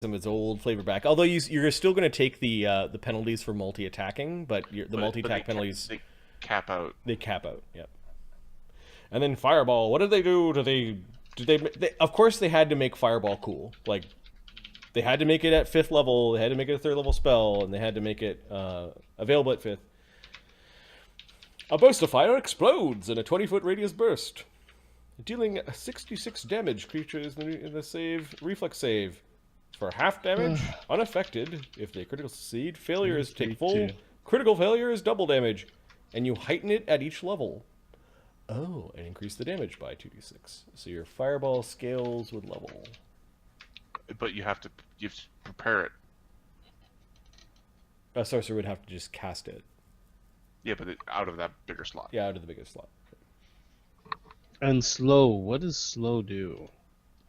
some of its old flavor back. Although you're still going to take the penalties for multi-attacking, but the multi-attack penalties they cap out. they cap out. Yep. And then Fireball, what did they do? Of course they had to make Fireball cool. Like they had to make it at 5th level, they had to make it a 3rd level spell, and they had to make it available at 5th. A burst of fire explodes in a 20-foot radius burst, dealing 66 damage. Creatures in the save reflex save. For half damage, unaffected. If they critical succeed, failures take full. Critical failure is double damage, and you heighten it at each level. Oh, and increase the damage by 2d6. So your fireball scales with level. But you have to prepare it. A sorcerer would have to just cast it. Yeah, but out of that bigger slot. Yeah, out of the biggest slot. And slow. What does slow do?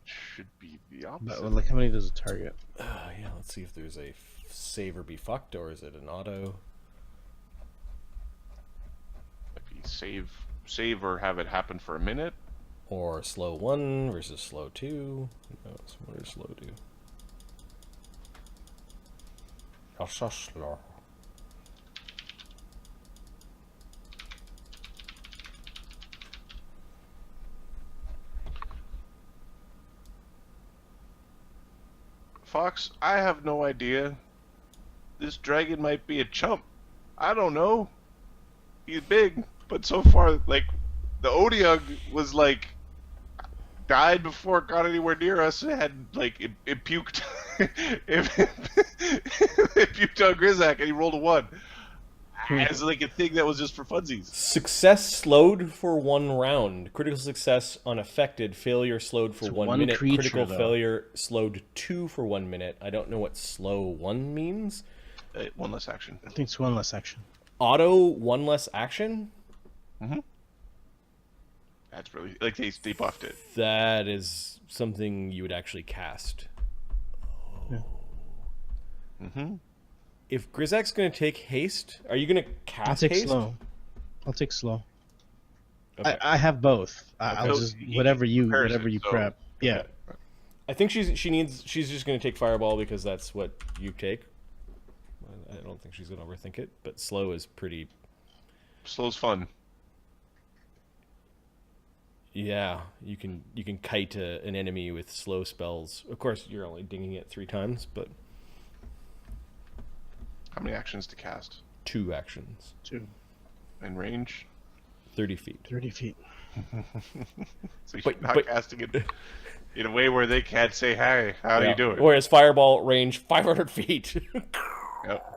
Should be the opposite. But, like, how many does it target? Yeah, let's see if there's a save or be fucked, or is it an auto? Maybe save or have it happen for a minute. Or slow 1 versus slow 2. No, what does slow do? Slow. Fox, I have no idea. This dragon might be a chump. I don't know. He's big, but so far, like, the Odiug was like died before it got anywhere near us. It had like it puked. it puked on Grizak, and he rolled a 1. As like a thing that was just for funsies. Success slowed for 1 round. Critical success unaffected. Failure slowed for 1 minute. Critical failure slowed 2 for 1 minute. I don't know what slow 1 means. 1 less action. I think it's 1 less action. Auto 1 less action? Mm-hmm. That's really like they buffed it. That is something you would actually cast. Yeah. Mm-hmm. If Grizak's going to take haste, are you going to cast I'll take haste? slow. I'll take slow. Okay. I have both. Okay. I'll just whatever you prep. Yeah. Okay. I think she's just going to take Fireball because that's what you take. I don't think she's going to overthink it, but slow is pretty. Slow's fun. Yeah, you can kite an enemy with slow spells. Of course, you're only dinging it 3 times, but. How many actions to cast? 2 actions. 2. And range? 30 feet. 30 feet. So you're not casting it in a way where they can't say, "Hi, how are you doing?" Whereas Fireball range 500 feet. Yep.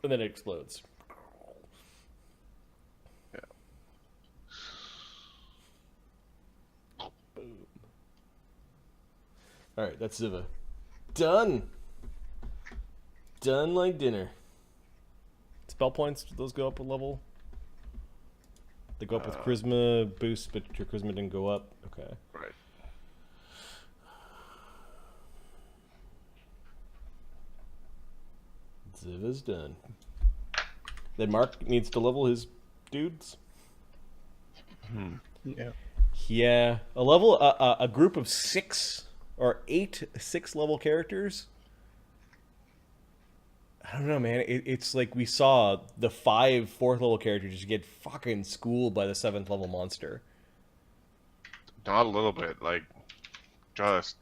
And then it explodes. Yeah. Boom. Alright, that's Ziva. Done! Done like dinner. Spell points, do those go up a level? They go up with Charisma boost, but your Charisma didn't go up? Okay. Right. Ziva's done. Then Mark needs to level his dudes. Yeah. Yeah, a group of 6 or 8 6-level characters. I don't know, man. It's like we saw the 5 4th level characters just get fucking schooled by the 7th level monster. Not a little bit, like just.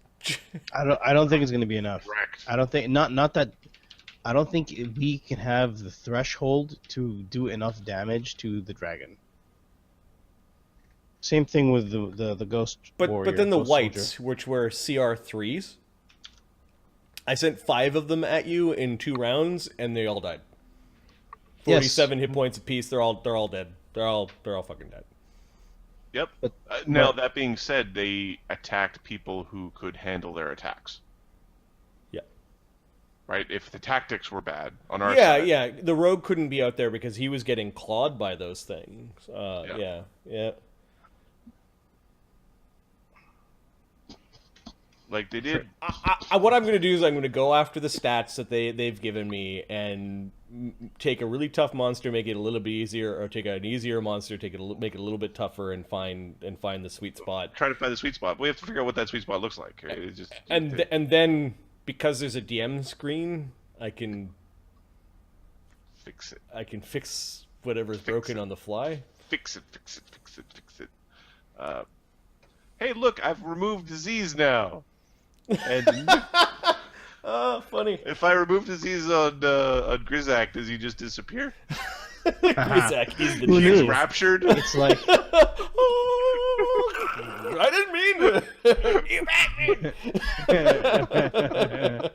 I don't think it's going to be enough. Wrecked. I don't think not that. I don't think we can have the threshold to do enough damage to the dragon. Same thing with the ghost warrior. But then the ghost whites, soldier. which were CR3s, I sent 5 of them at you in 2 rounds, and they all died. 47 hit points apiece. They're all dead. They're all fucking dead. Yep. Now that being said, they attacked people who could handle their attacks. Yeah. Right. If the tactics were bad on our side. Yeah. The rogue couldn't be out there because he was getting clawed by those things. Yeah. Like they did. What I'm going to do is I'm going to go after the stats that they've given me and take a really tough monster, make it a little bit easier, or take an easier monster, make it a little bit tougher, and find the sweet spot. Try to find the sweet spot. We have to figure out what that sweet spot looks like. Right? It's just And then because there's a DM screen, I can fix it. I can fix whatever's broken on the fly. Fix it. Hey, look! I've removed disease now. And Oh, funny. if I remove disease on Grizak, does he just disappear? Grizak is the Who He's knew? new. raptured. It's like I didn't mean to. You backed me. that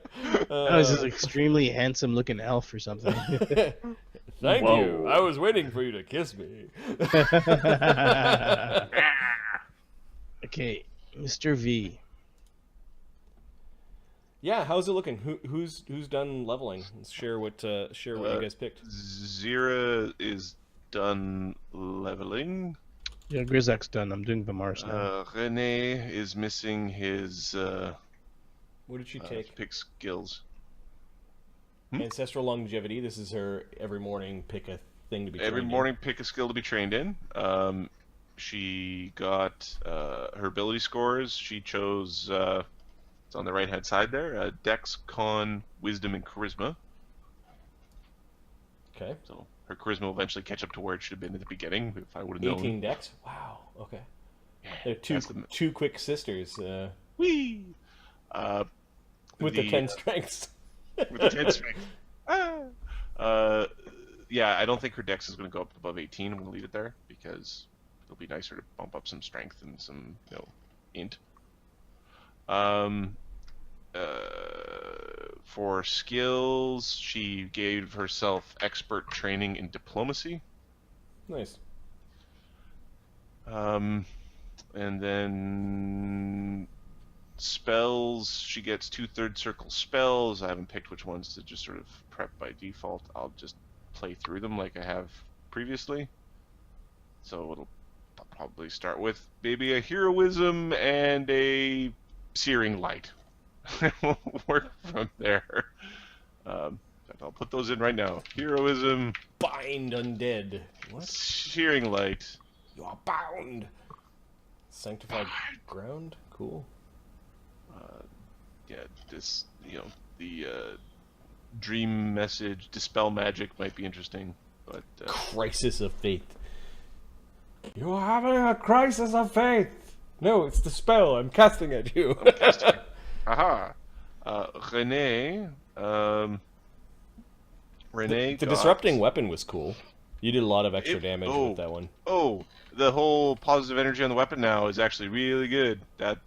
was this extremely handsome looking elf or something. Thank Whoa. you. I was waiting for you to kiss me. Okay, Mr. V. Yeah, how's it looking? Who's done leveling? Let's share what you guys picked. Zira is done leveling. Yeah, Grizak's done. I'm doing Vamars now. Rene is missing his What did she take? pick skills. Ancestral longevity. This is her every morning pick a thing to be Every trained morning, pick a skill to be trained in. She got her ability scores. She chose. It's on the right hand side there. Dex, Con, Wisdom, and Charisma. in. Okay. So her charisma will eventually catch up to where it should have been at the beginning. If I would have known. 18 dex. Wow. Okay. Yeah, They're that's the- two quick sisters Whee! with the 10 strengths. with the 10 strength. Yeah, I don't think her dex is going to go up above 18. I'm going to leave it there because it'll be nicer to bump up some strength and some, int. For skills, she gave herself expert training in diplomacy. Nice. And then spells, she gets 2/3 circle spells. I haven't picked which ones to just sort of prep by default. I'll just play through them like I have previously. So I'll probably start with maybe a heroism and a searing light. We'll work from there. I'll put those in right now. Heroism, Bind undead. What? searing light. You are bound. Sanctified ground. Cool. Yeah, this, the dream message, dispel magic might be interesting, but Crisis of faith. You're having a crisis of faith. No, it's the spell I'm casting at you. aha. Renee, Renee. The got- disrupting weapon was cool. You did a lot of extra damage with that one. Oh, the whole positive energy on the weapon now is actually really good.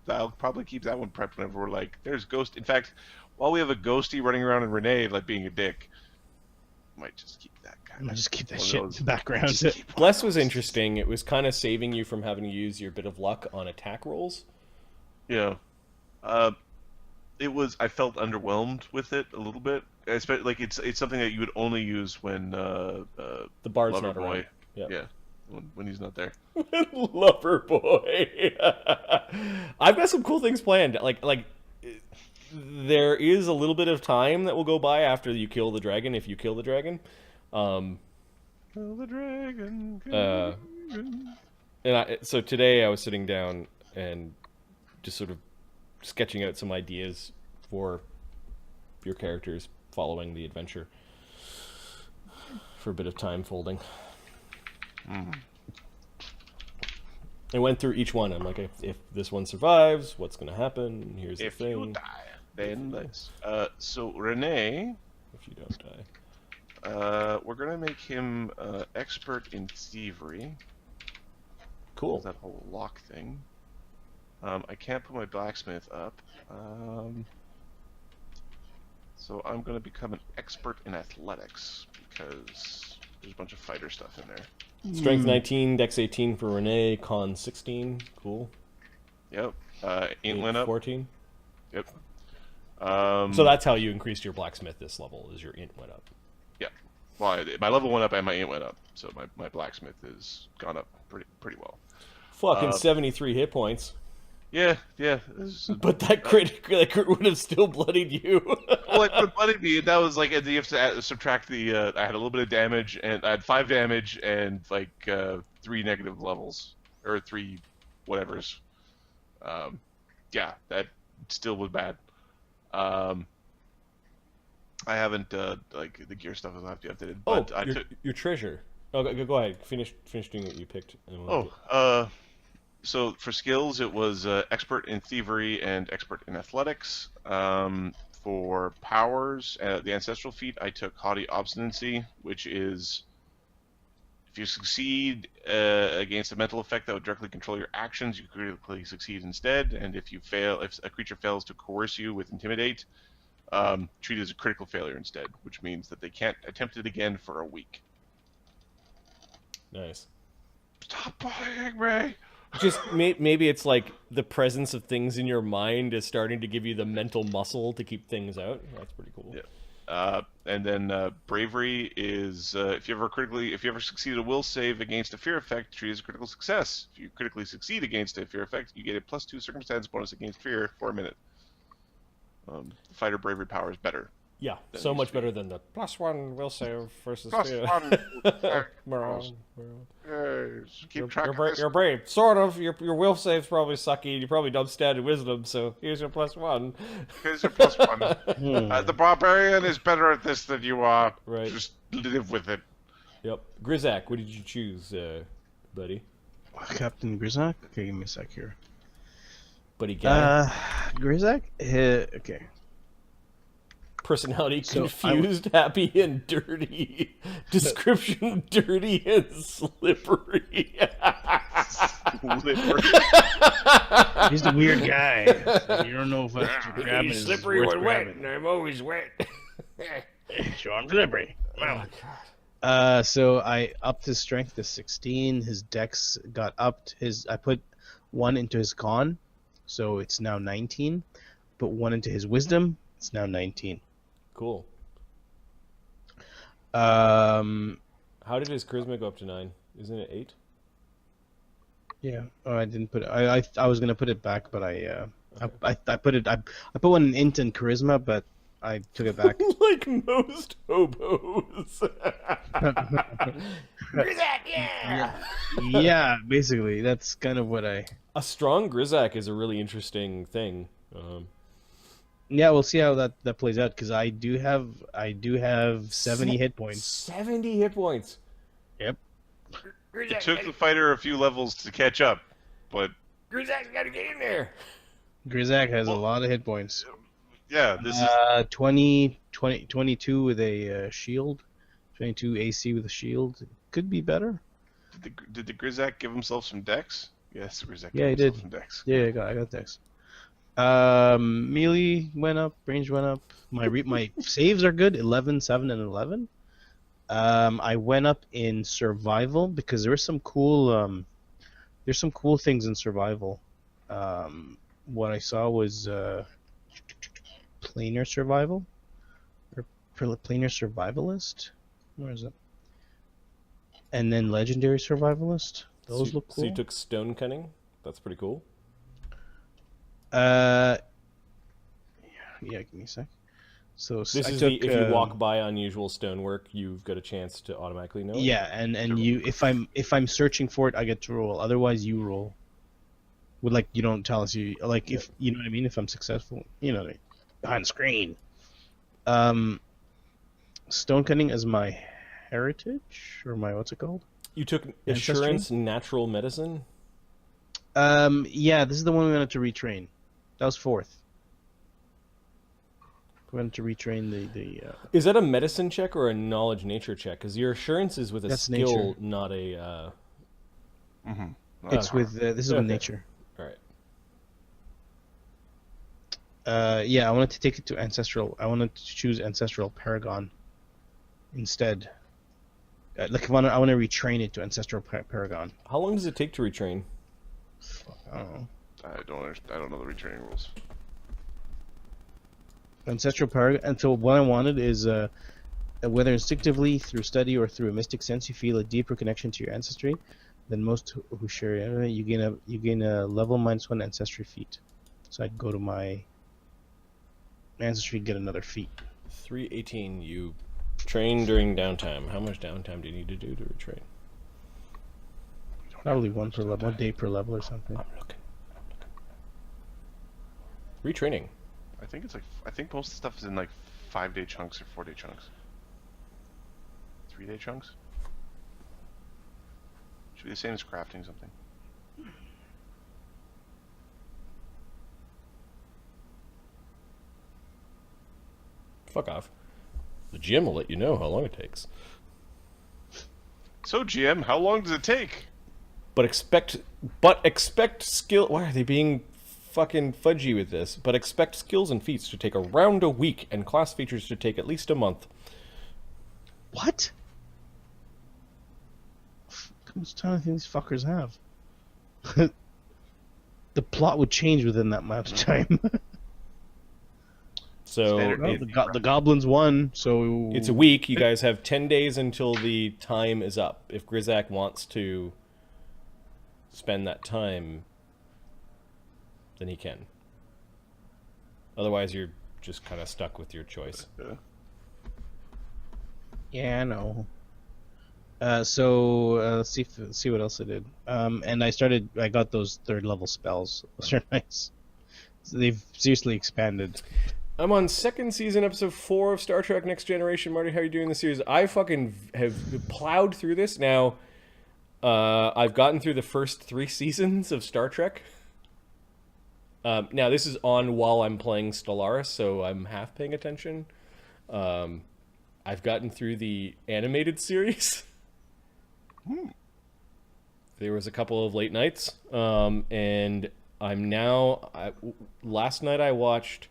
I'll probably keep that one prepped whenever we're like, there's ghost. In fact, while we have a ghosty running around in Renee like being a dick, might just keep that guy. I'm gonna just keep that One of shit in those. the background. Just keep one of Bless was those. interesting. It was kind of saving you from having to use your bit of luck on attack rolls. Yeah. It was. I felt underwhelmed with it a little bit. Especially, like it's something that you would only use when The bard's not Loverboy. around. Yep. Yeah, when he's not there. Lover boy. I've got some cool things planned. Like there is a little bit of time that will go by after you kill the dragon, if you kill the dragon. Kill the dragon. Kill Uh, the dragon. So today I was sitting down and just sort of sketching out some ideas for your characters following the adventure for a bit of time folding. I went through each one. I'm like, if this one survives, what's going to happen? Here's If the thing. you die, then let's. So Renee, If you don't die. we're gonna make him expert in thievery. Cool. That whole lock thing. I can't put my blacksmith up. So I'm going to become an expert in athletics because there's a bunch of fighter stuff in there. Strength 19, Dex 18 for Renee, Con 16. Cool. Yep. Int went up. 14. Yep. So that's how you increased your blacksmith this level, is your int went up. Yeah. Well, my level went up and my int went up, so my blacksmith has gone up pretty well. Fucking 73 hit points. Yeah. But that crit would have still bloodied you. Well, it would bloody me. That was like, and you have to subtract the. I had a little bit of damage, and I had 5 damage and like 3 negative levels or 3 whatevers. Yeah, that still was bad. I haven't like the gear stuff is have to be updated. Oh, But I took. your treasure. Oh, go ahead. Finish doing what you picked. So for skills, it was expert in thievery and expert in athletics. For powers, the ancestral feat, I took haughty obstinacy, which is if you succeed against a mental effect that would directly control your actions, you critically succeed instead. And if you fail, if a creature fails to coerce you with intimidate, treat it as a critical failure instead, which means that they can't attempt it again for a week. Nice. Stop bullying me! Just maybe it's like the presence of things in your mind is starting to give you the mental muscle to keep things out. That's pretty cool. Yeah. And then bravery is if you ever succeed a will save against a fear effect, treat it as a critical success. If you critically succeed against a fear effect, you get a +2 circumstance bonus against fear for a minute. The fighter bravery power is better. Yeah, so much better than the +1 will save versus fear. +1. Moron. Keep track of this. You're brave. Sort of. Your will save's probably sucky. You probably don't stand in wisdom, so here's your +1. Here's your +1. The barbarian is better at this than you are. Right. Just live with it. Yep. Grizak, what did you choose, buddy? Captain Grizak? Okay, give me a sec here. Buddy guy. Grizak? Okay. Personality So, confused, happy, and dirty. Description dirty and slippery. He's the weird guy. You don't know if grabbing He's is slippery worth when wet, grabbing. and I'm always wet. So I'm slippery. Oh, God. So I upped his strength to 16. His dex got upped. I put 1 into his con, so it's now 19. Put 1 into his wisdom, it's now 19. Cool. How How did his charisma go up to 9? Isn't it 8? Yeah. Oh, I didn't put it. I was gonna put it back, but I put it. I put 1 int in charisma, but I took it back. Like most hobos. Grizak, yeah! Yeah, basically, that's kind of what I. A strong Grizak is a really interesting thing. Yeah, we'll see how that plays out because I do have 70 hit points. 70 hit points. Yep. It took the fighter a few levels to catch up, but Grizak's got to get in there. Grizak has a lot of hit points. yeah, this is 22 with a shield, 22 AC with a shield. Could be better. did the Grizak give himself some dex? Yes, the Grizak Yeah, he gave himself did. some dex. Yeah, I got dex. Melee went up, range went up. My saves are good, 11, 7, and 11. I went up in survival because there's some cool things in survival. What I saw was planar survival or planar survivalist. Where is it? And then legendary survivalist. Those look cool. So you took stone cunning. That's pretty cool. Yeah, give me a sec. So This I is took, if you walk by unusual stonework, you've got a chance to automatically know it. Yeah, and you if I'm searching for it, I get to roll. Otherwise, you roll. With like you don't tell us you like if you know what I mean. If I'm successful, you know what I mean. Behind the screen. Stone cutting is my heritage or my what's it called? You took Ancestry? assurance natural medicine. Yeah, this is the one we wanted to retrain. That was 4th. We wanted to retrain the. Is that a medicine check or a knowledge nature check? Because your assurance is with a That's skill, nature. not a. It's with this is with Okay. nature. All right. Yeah, I wanted to take it to ancestral. I wanted to choose ancestral paragon instead. Like I want to retrain it to ancestral paragon. How long does it take to retrain? I don't know. I don't know the retraining rules. Ancestral paragon. And so what I wanted is whether instinctively through study or through a mystic sense you feel a deeper connection to your ancestry, than most who share. You gain a level -1 ancestry feat. So I'd go to my ancestry, get another feat. 318. You train during downtime. How much downtime do you need to do to retrain? Probably one day per level or something. I'm looking. Retraining. I think it's like I think most of the stuff is in like 5-day chunks or 4-day chunks. 3-day chunks. Should be the same as crafting something. Fuck off. The GM will let you know how long it takes. So GM, how long does it take? But expect skill. Why are they being fucking fudgy with this? But expect skills and feats to take around a week, and class features to take at least a month. What? How much time do these fuckers have? The plot would change within that amount of time. So Well, the goblins won, so it's a week. You guys have 10 days until the time is up. If Grizak wants to spend that time, then he can. Otherwise, you're just kind of stuck with your choice. Yeah, I know. Let's see what else I did. And I got those 3rd level spells. Those are nice. So they've seriously expanded. I'm on 2nd season, episode 4 of Star Trek Next Generation. Marty, how are you doing this series? I fucking have plowed through this. Now, I've gotten through the first 3 seasons of Star Trek. Now, this is on while I'm playing Stellaris, so I'm half paying attention. I've gotten through the animated series. There was a couple of late nights, and I'm now... last night I watched...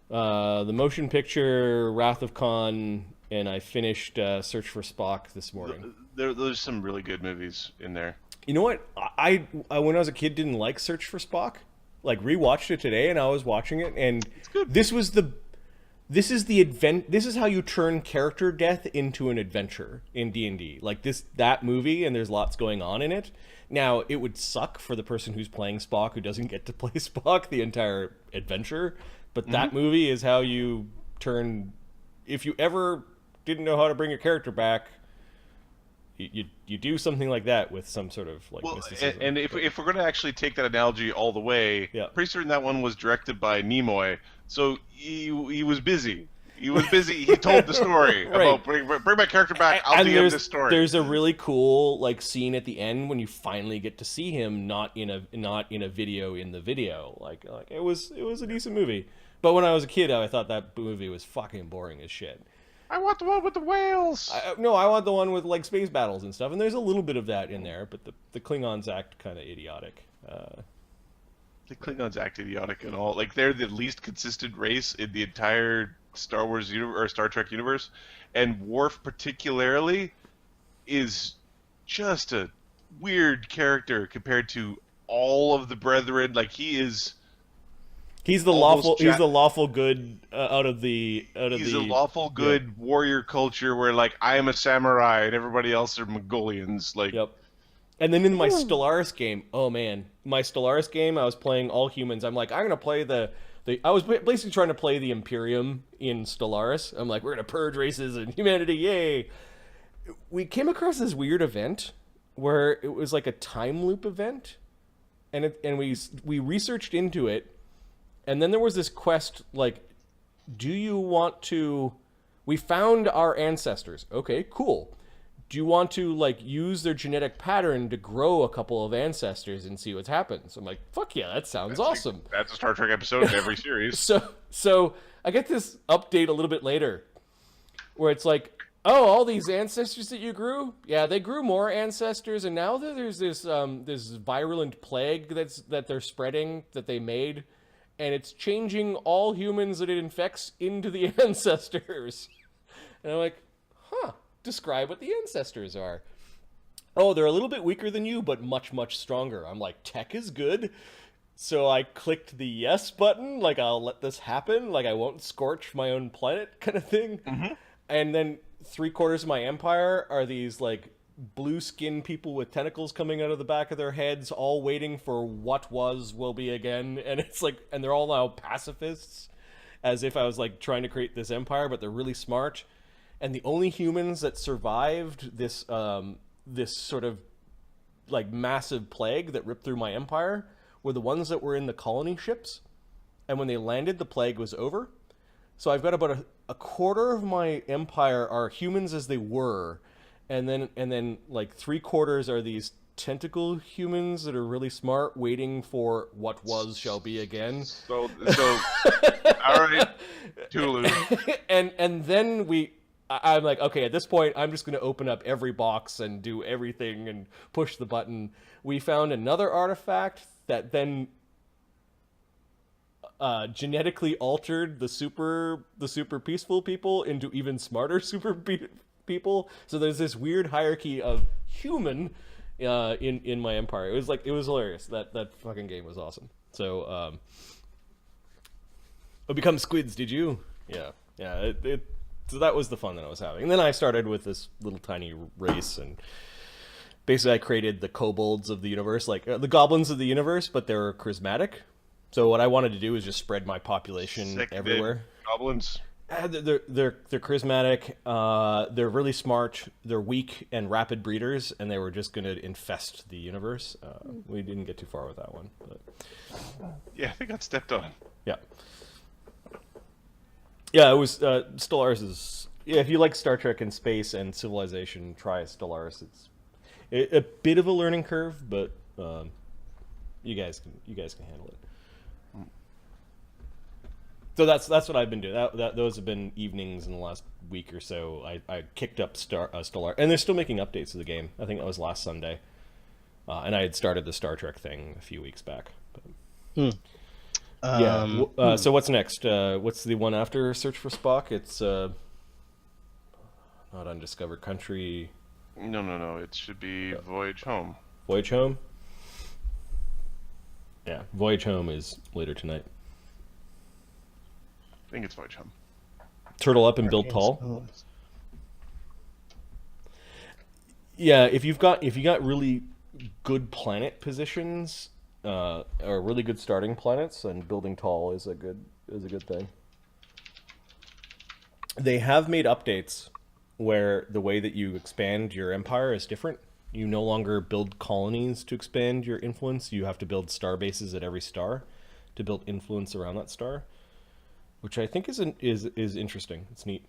the motion picture Wrath of Khan, and I finished Search for Spock this morning. There's some really good movies in there. You know what? I when I was a kid didn't like Search for Spock. Like rewatched it today, and I was watching it, and this is how you turn character death into an adventure in D&D. Like that movie, and there's lots going on in it. Now, it would suck for the person who's playing Spock who doesn't get to play Spock the entire adventure. But that movie is how you turn... If you ever didn't know how to bring your character back, you do something like that with some sort of like mysticism. And if we're going to actually take that analogy all the way, pretty certain that one was directed by Nimoy, so he was busy. He was busy. He told the story about bring my character back. I'll DM this story. There's a really cool like scene at the end when you finally get to see him not in a video in the video. Like it was a decent movie. But when I was a kid, I thought that movie was fucking boring as shit. I want the one with the whales. I want the one with like space battles and stuff. And there's a little bit of that in there, but the Klingons act kind of idiotic. The Klingons act idiotic and all. Like they're the least consistent race in the entire Star Wars universe or Star Trek universe, and Worf particularly is just a weird character compared to all of the brethren. Like he's the lawful good out of the he's a lawful good warrior culture where like I am a samurai and everybody else are Mongolians. Like And then in my Stellaris game, I was playing all humans. I'm like, I'm gonna play I was basically trying to play the Imperium in Stellaris. I'm like, we're gonna purge races and humanity, yay! We came across this weird event where it was like a time loop event, and we researched into it, and then there was this quest like, do you want to? We found our ancestors. Okay, cool. Do you want to like use their genetic pattern to grow a couple of ancestors and see what happens? I'm like, fuck yeah, that sounds awesome. That's a Star Trek episode in every series. So I get this update a little bit later where it's like, oh, all these ancestors that you grew, yeah, they grew more ancestors, and now there's this virulent plague that they're spreading that they made, and it's changing all humans that it infects into the ancestors. And I'm like, huh. Describe what the ancestors are. Oh, they're a little bit weaker than you, but much, much stronger. I'm like, tech is good. So I clicked the yes button, like I'll let this happen, like I won't scorch my own planet kind of thing. And then 3/4 of my empire are these like blue skinned people with tentacles coming out of the back of their heads, all waiting for what was will be again. And it's like, and they're all now pacifists, as if I was like trying to create this empire, but they're really smart. And the only humans that survived this this sort of like massive plague that ripped through my empire were the ones that were in the colony ships. And when they landed, the plague was over. So I've got about a quarter of my empire are humans as they were, and then like 3/4 are these tentacle humans that are really smart, waiting for what was shall be again. So all right, Tulu. and then I'm like, okay, at this point, I'm just going to open up every box and do everything and push the button. We found another artifact that then genetically altered the super peaceful people into even smarter people. So there's this weird hierarchy of human in my empire. It was hilarious. That fucking game was awesome. So become squids, did you? Yeah. So that was the fun that I was having. And then I started with this little tiny race, and basically I created the kobolds of the universe, like the goblins of the universe, but they're charismatic. So what I wanted to do is just spread my population everywhere. Goblins. They're charismatic. They're really smart. They're weak and rapid breeders, and they were just going to infest the universe. We didn't get too far with that one, but Yeah, they got stepped on. yeah. Yeah, it was Stellaris is. Yeah, if you like Star Trek and space and civilization, try Stellaris. It's a bit of a learning curve, but you guys can handle it. So that's what I've been doing. Those have been evenings in the last week or so. I kicked up Stellaris, and they're still making updates to the game. I think that was last Sunday, and I had started the Star Trek thing a few weeks back. But... So what's next? What's the one after Search for Spock? It's not Undiscovered Country. No. It should be Voyage Home. Voyage Home? Yeah, Voyage Home is later tonight. I think it's Voyage Home. Turtle up and build tall. Yeah, if you got really good planet positions, or really good starting planets, and building tall is a good thing. They have made updates where the way that you expand your empire is different. You no longer build colonies to expand your influence. You have to build star bases at every star to build influence around that star, which I think is interesting. It's neat.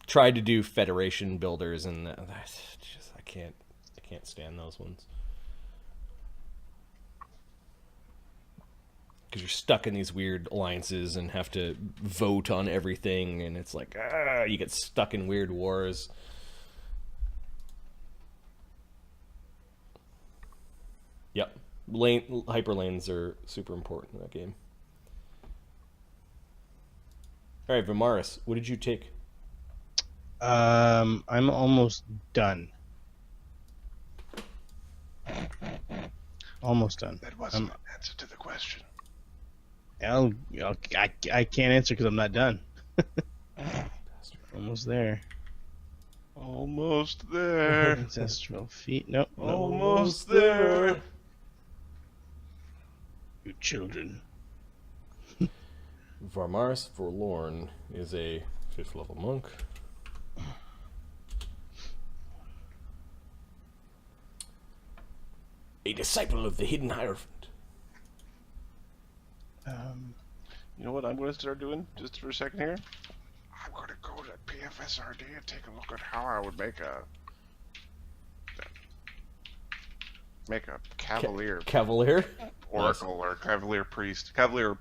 Tried to do Federation builders, and that's just I can't stand those ones because you're stuck in these weird alliances and have to vote on everything, and it's like you get stuck in weird wars. Yep, hyperlanes are super important in that game. All right, Vimaris, what did you take? I'm almost done. Almost done. That wasn't an answer to the question. I can't answer because I'm not done. Almost there. Almost there. Ancestral feet. Nope. Almost there. You children. Varmaris Forlorn is a 5th level monk. A disciple of the Hidden Hierophant. You know what I'm going to start doing just for a second here? I'm going to go to PFSRD and take a look at how I would make a Cavalier Cavalier? Oracle or Cavalier Priest. Cavalier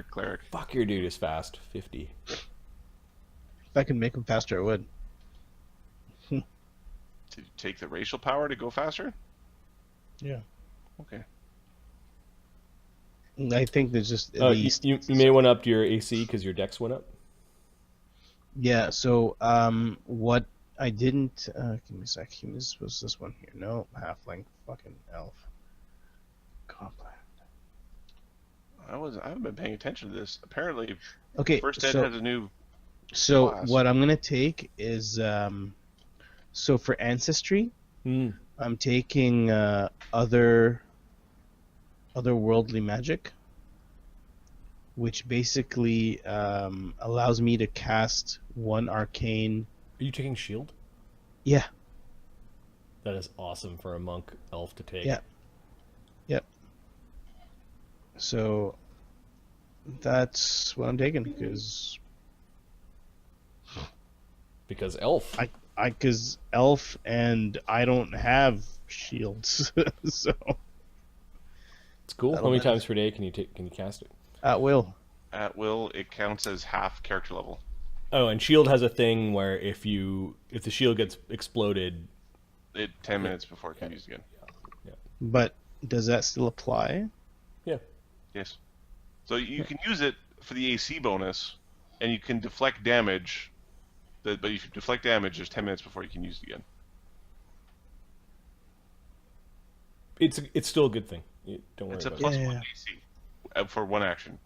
Cleric. Fuck, your dude is fast. 50. If I could make them faster, I would. To take the racial power to go faster? Yeah. Okay. I think there's just at You least... you may want to up your AC because your dex went up. Yeah, so what I didn't... give me a sec. Was this one here? No, halfling. Fucking elf. Copland. I haven't been paying attention to this. Apparently, Okay, First Ed has a new so class. what I'm gonna take is so for ancestry, Hmm. I'm taking otherworldly magic, which basically allows me to cast one arcane. Are you taking shield? Yeah, That is awesome for a monk elf to take. yeah, yep. So that's what I'm taking Because elf. because elf and I don't have shields, so It's cool. How that'll many benefit. times per day can you take? Can you cast it? At will. At will, it counts as half character level. Oh, and shield has a thing where if the shield gets exploded, 10 minutes before it can be used again. But does that still apply? yeah. Yes. So you can use it for the AC bonus, and you can deflect damage. But if you deflect damage, there's 10 minutes before you can use it again. It's still a good thing. Don't worry It's a about plus it. 1 AC for one action.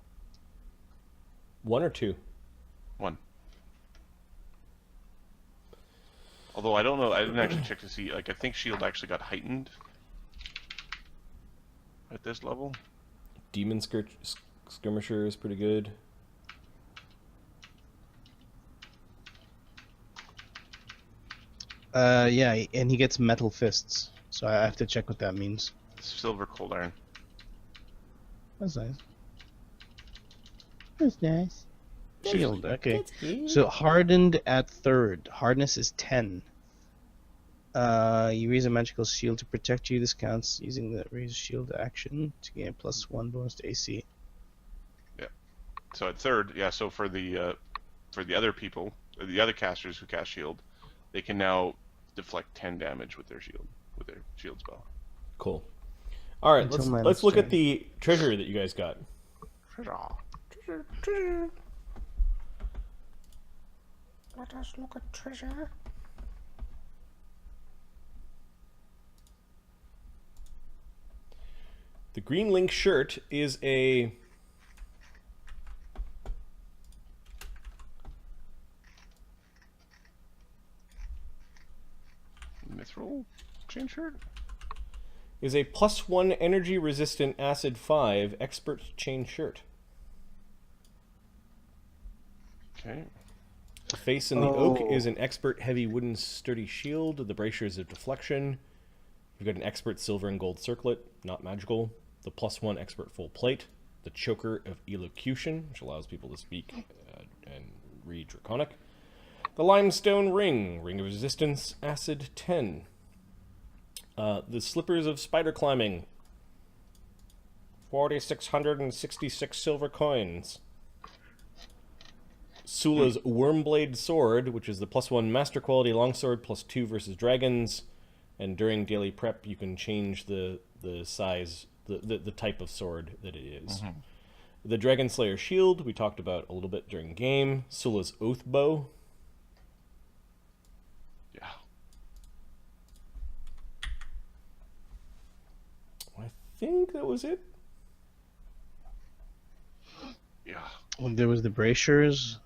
1 or 2. 1. Although I don't know, I didn't actually check to see. Like I think shield actually got heightened at this level. Demon skirmisher is pretty good. Yeah, and he gets metal fists. So I have to check what that means. Silver cold iron. That's nice. That's nice. Shield, okay. That's good. So hardened at 3rd. Hardness is 10. You raise a magical shield to protect you. This counts using the raise shield action to gain +1 bonus to AC. So at 3rd, yeah. So for the other people, the other casters who cast shield, they can now deflect 10 damage with their shield spell. Cool. All right, Until my let's next look at turn. the treasure that you guys got. Treasure. Let us look at treasure. The Green Link shirt is a Mithril chain shirt. +1 energy resistant acid 5 expert chain shirt. Okay. The face in the oak is an expert heavy wooden sturdy shield. The bracer is a deflection. You've got an expert silver and gold circlet, not magical. The +1 expert full plate. The choker of elocution, which allows people to speak and read draconic. The limestone ring of resistance, acid 10. The slippers of spider climbing, 4,666 silver coins. Sula's Wormblade Sword, which is the +1 master quality longsword, +2 versus dragons, and during daily prep you can change the size, the type of sword that it is. The Dragon Slayer Shield, we talked about a little bit during game. Sula's Oath Bow. Yeah. I think that was it. Yeah. Well, there was the bracers,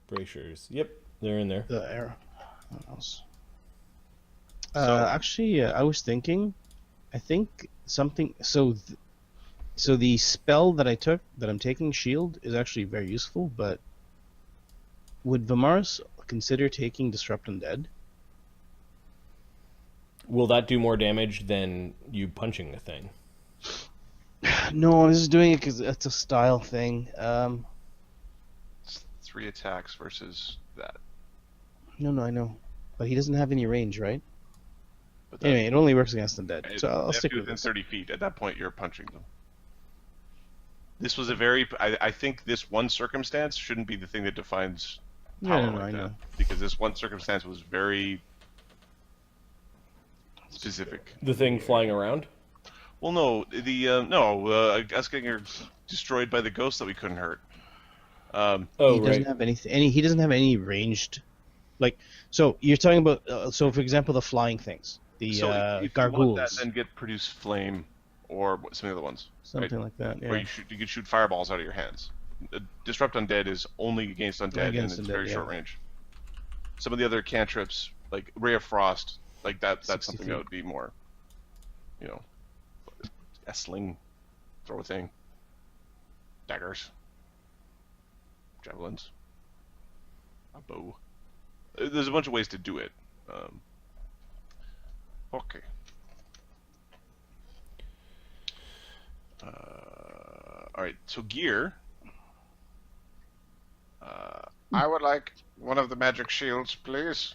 Bracers. Yep, they're in there. the arrow. What else? So- Actually, I was thinking, I think something. So the spell that I took, that I'm taking, shield, is actually very useful. But would Vimaris consider taking Disrupt Undead? Will that do more damage than you punching the thing? No, I'm just doing it because it's a style thing. It's 3 attacks versus that. No, I know, but he doesn't have any range, right? But that, Anyway, it only works against undead, so they I'll have stick to be with within this. 30 feet. At that point, you're punching them. This was a very. I think this one circumstance shouldn't be the thing that defines power No, like I that. know. Because this one circumstance was very specific. The thing flying around? Well, no, us getting destroyed by the ghost that we couldn't hurt. Oh, He doesn't right. have anything. He doesn't have any ranged, like. So you're talking about. So for example, the flying things, the so if you want that, gargoules. then get produce flame or some of the other ones. Something right? like that. Where Yeah. you could shoot fireballs out of your hands. Disrupt Undead is only against Undead, Against and it's Undead, very yeah. short range. Some of the other cantrips, like Ray of Frost, like that's 60 something feet. that would be more, a sling, throw a thing, daggers, javelins, a bow. There's a bunch of ways to do it. Okay. All right. So gear. I would like one of the magic shields, please.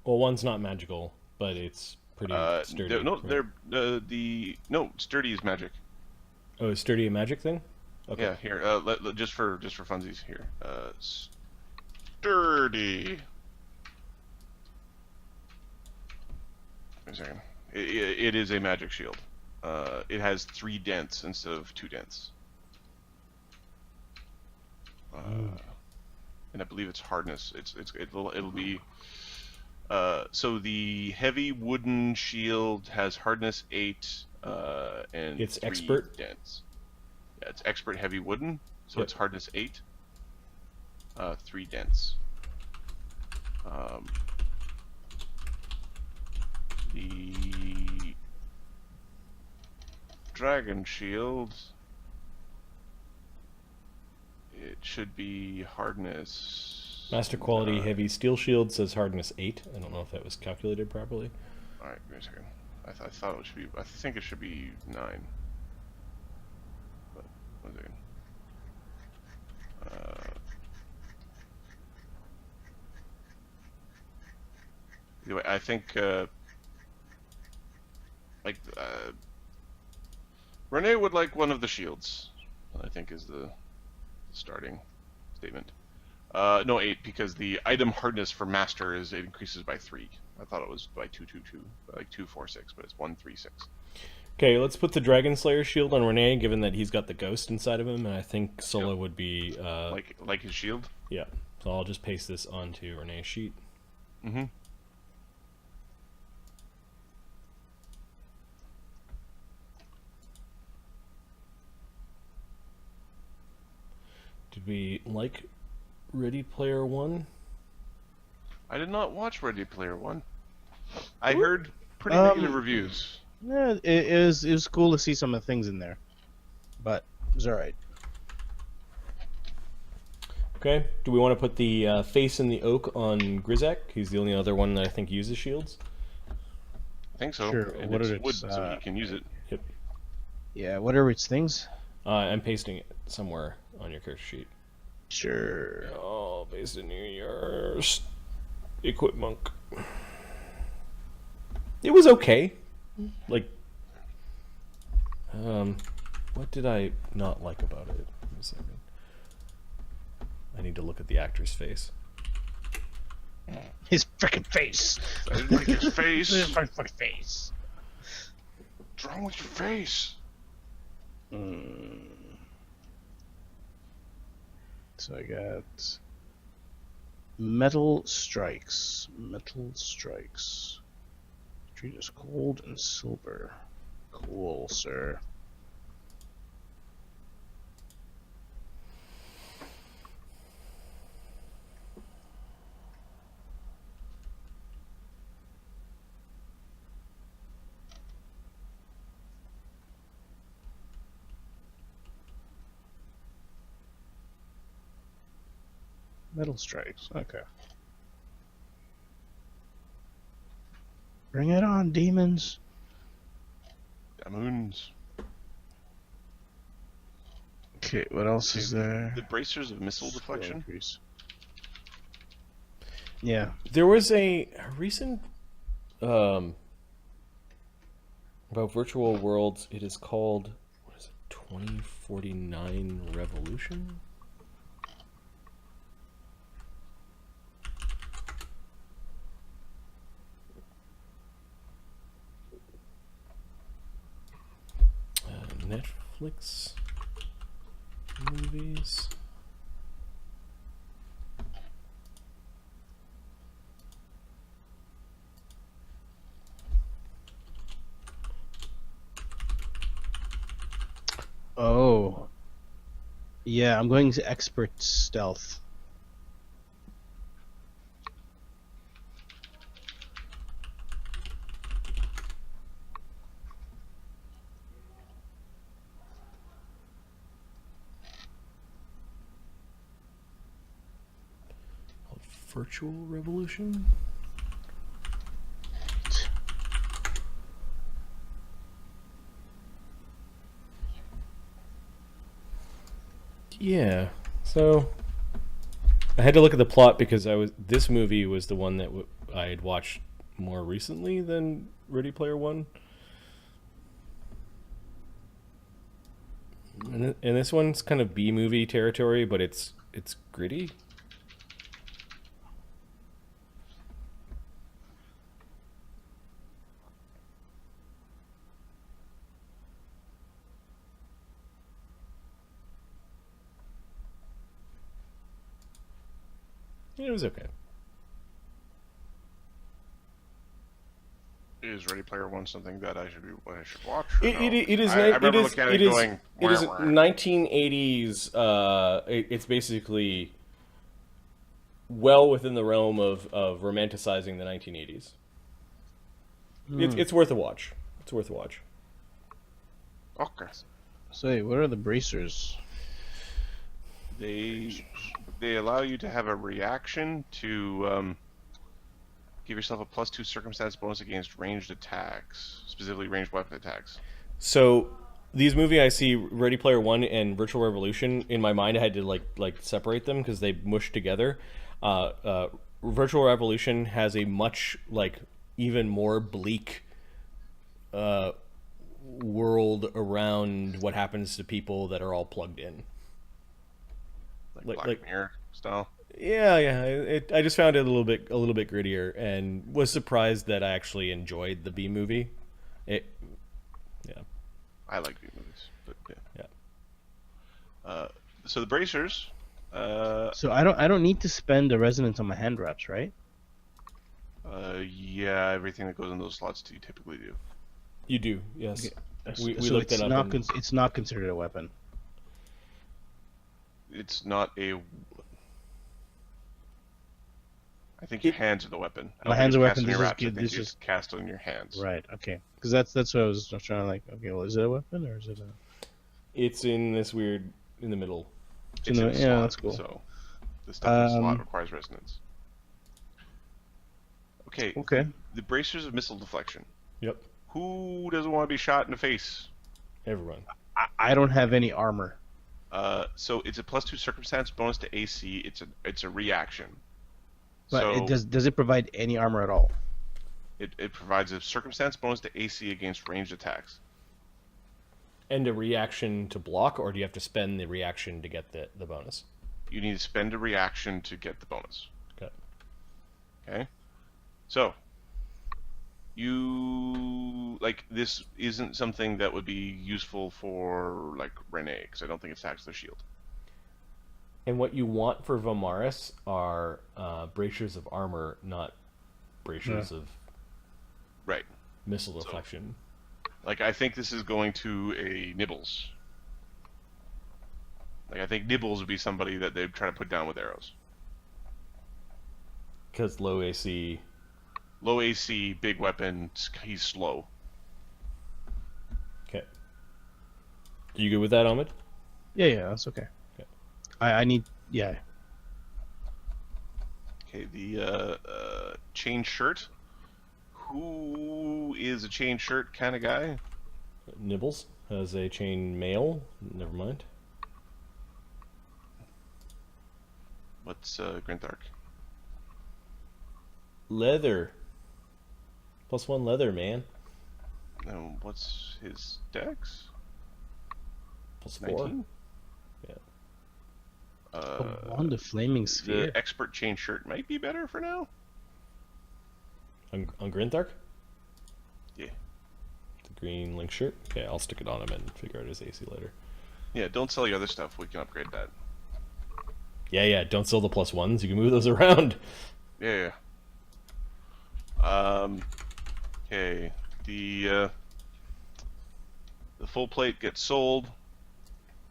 Well, one's not magical, but it's pretty sturdy. No, right? no, sturdy is magic. Oh, is sturdy a magic thing? Okay. Yeah, here. Just for funsies here. Sturdy. Wait a second. It is a magic shield. It has 3 dents instead of 2 dents. And I believe it's hardness. It'll be. So the heavy wooden shield has hardness 8 and It's 3 expert? dents. Yeah, it's expert heavy wooden, so Yep. it's hardness 8, 3 dents. The dragon shield, it should be hardness. Master quality heavy steel shield says hardness 8. I don't know if that was calculated properly. All right, give me a second. I thought it should be. I think it should be 9. But 1 second. Anyway, I think Renee would like one of the shields. I think is the starting statement. No, 8 because the item hardness for master it increases by 3. I thought it was by 2, 2, 2, like 2, 4, 6, but it's 1, 3, 6. Okay, let's put the Dragon Slayer shield on Renee, given that he's got the ghost inside of him, and I think Solo would be Like his shield. yeah. So I'll just paste this onto Renee's sheet. Mm-hmm. Did we like Ready Player One? I did not watch Ready Player One. I heard pretty negative reviews. Yeah, it was cool to see some of the things in there, but it was all right. Okay. Do we want to put the face in the oak on Grizek? He's the only other one that I think uses shields. I think so. Sure, And what it's are its, wood, so you can use it. Yep. Yeah, what are its things? I'm pasting it somewhere on your character sheet. Sure. Oh, based in your equip monk. It was okay. Like, what did I not like about it? Give me a second. I need to look at the actor's face. His frickin' face. I didn't like his face. His fucking face. What's wrong with your face? So I got metal strikes. Metal strikes. Treat as gold and silver. Cool, sir. Metal strikes. Okay. Bring it on, demons. Damoons. Okay, what else is there? The bracers of missile deflection. Increase. Yeah. There was a recent about virtual worlds. It is called, what is it, 2049 Revolution? Netflix movies. Yeah, I'm going to expert stealth. Virtual Revolution? Yeah. So I had to look at the plot because this movie was the one that I had watched more recently than Ready Player One. And this one's kind of B movie territory, but it's gritty. It was okay. Is Ready Player One something that I should watch? It is. I remember looking at it going. It is "Wah, wah." 1980s. It's basically well within the realm of romanticizing the 1980s. It's worth a watch. It's worth a watch. Okay. So, hey, what are the bracers? They allow you to have a reaction to give yourself a +2 circumstance bonus against ranged attacks, specifically ranged weapon attacks. So these movies I see, Ready Player One and Virtual Revolution, in my mind I had to like separate them because they mush together. Virtual Revolution has a much even more bleak world around what happens to people that are all plugged in. Black Mirror style. Yeah. I just found it a little bit grittier, and was surprised that I actually enjoyed the B movie. Yeah. I like B movies, but yeah. Yeah. So the bracers. So I don't need to spend a resonance on my hand wraps, right? Yeah, everything that goes in those slots you typically do. You do, yes. Okay. We So looked it's it up. not it's not considered a weapon. It's not a. I think your hands are the weapon. I My don't hands think are it's cast weapon, on your this is wraps. I good, think this you is- cast on your hands. Right. Okay. Because that's what I was trying to okay. Well, is it a weapon or is it a? It's in this weird in the middle. It's in a yeah, slot, that's cool. So the stuff in the slot Um, requires resonance. Okay. Okay. The bracers of missile deflection. Yep. Who doesn't want to be shot in the face? Everyone. I don't have any armor. So it's a +2 circumstance bonus to AC. It's a reaction. But so it does it provide any armor at all? it provides a circumstance bonus to AC against ranged attacks. And a reaction to block, or do you have to spend the reaction to get the bonus? You need to spend a reaction to get the bonus. Okay. Okay. So this isn't something that would be useful for Renee, because I don't think it stacks their shield. And what you want for Vomaris are bracers of armor, not bracers of Right. missile deflection. I think this is going to a Nibbles. I think Nibbles would be somebody that they'd try to put down with arrows. Because low AC. Low AC, big weapon, he's slow. Okay. You good with that, Ahmed? Yeah, that's okay. Okay. I need Okay, the chain shirt. Who is a chain shirt kind of guy? Nibbles has a chain mail. Never mind. What's Grinthark? Leather. +1 leather, man. What's his dex? +4. 19? Yeah. on the flaming sphere. The expert chain shirt might be better for now. On Grinthark? Yeah. The green link shirt? Okay, I'll stick it on him and figure out his AC later. Yeah, don't sell your other stuff. We can upgrade that. Yeah, don't sell the +1s. You can move those around. Yeah. Okay. The full plate gets sold.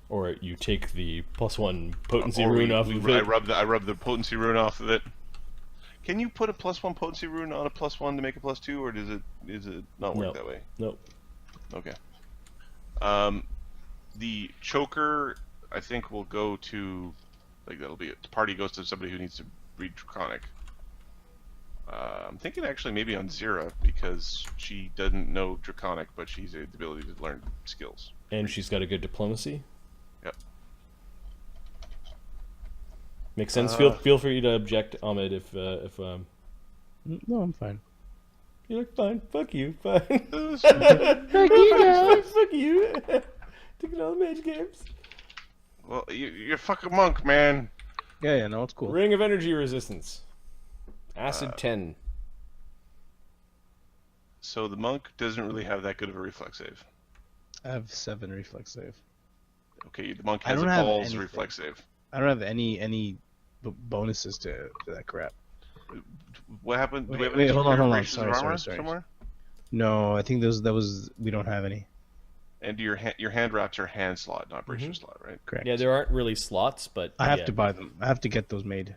Or you take the +1 potency Or rune off of it. I rub the potency rune off of it. Can you put a +1 potency rune on a +1 to make a +2, or does it not work that way? Nope. Okay. The choker, I think, will go to, like, that'll be it. The party goes to somebody who needs to read Draconic. I'm thinking actually maybe on Zira, because she doesn't know Draconic, but she's the ability to learn skills. And she's got a good diplomacy. Yep. Makes sense. Feel free to object, Ahmed, if No, I'm fine. you're like, fine, fuck you, fine. Fuck you guys. Fuck you. Taking all the mage games. Well, you're a fucking monk, man. Yeah, no, it's cool. Ring of energy resistance. Acid 10. So the monk doesn't really have that good of a reflex save. I have 7 reflex save. Okay, the monk I has a don't have balls anything. reflex save. I don't have any bonuses to that crap. What happened? Do we have Wait, any hold on. braces of Sorry. armor somewhere? No, I think we don't have any. And your hand wraps are hand slot, not bracer slot, right? Correct. Yeah, there aren't really slots, but I have yeah. to buy them. I have to get those made.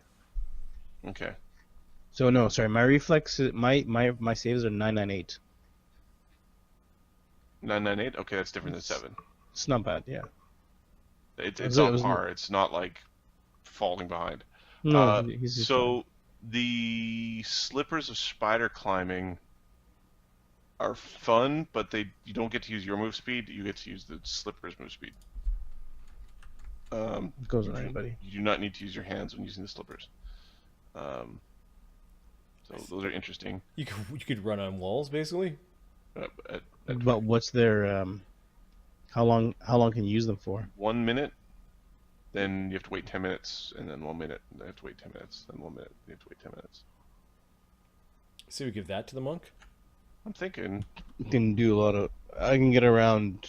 Okay. So no, sorry. My reflex, my saves are 998. 998. Okay, that's different than 7. It's not bad. Yeah. It's It on was- par. It's not like falling behind. No, he's just So the slippers of spider climbing are fun, but you don't get to use your move speed. You get to use the slippers move speed. It goes on anybody. You do not need to use your hands when using the slippers. So those are interesting. You could run on walls, basically. But what's their how long can you use them for? 1 minute, then you have to wait 10 minutes, and then 1 minute, and then you have to wait 10 minutes, then 1 minute, you have to wait 10 minutes. So we give that to the monk? I'm thinking, You can do a lot of. I can get around.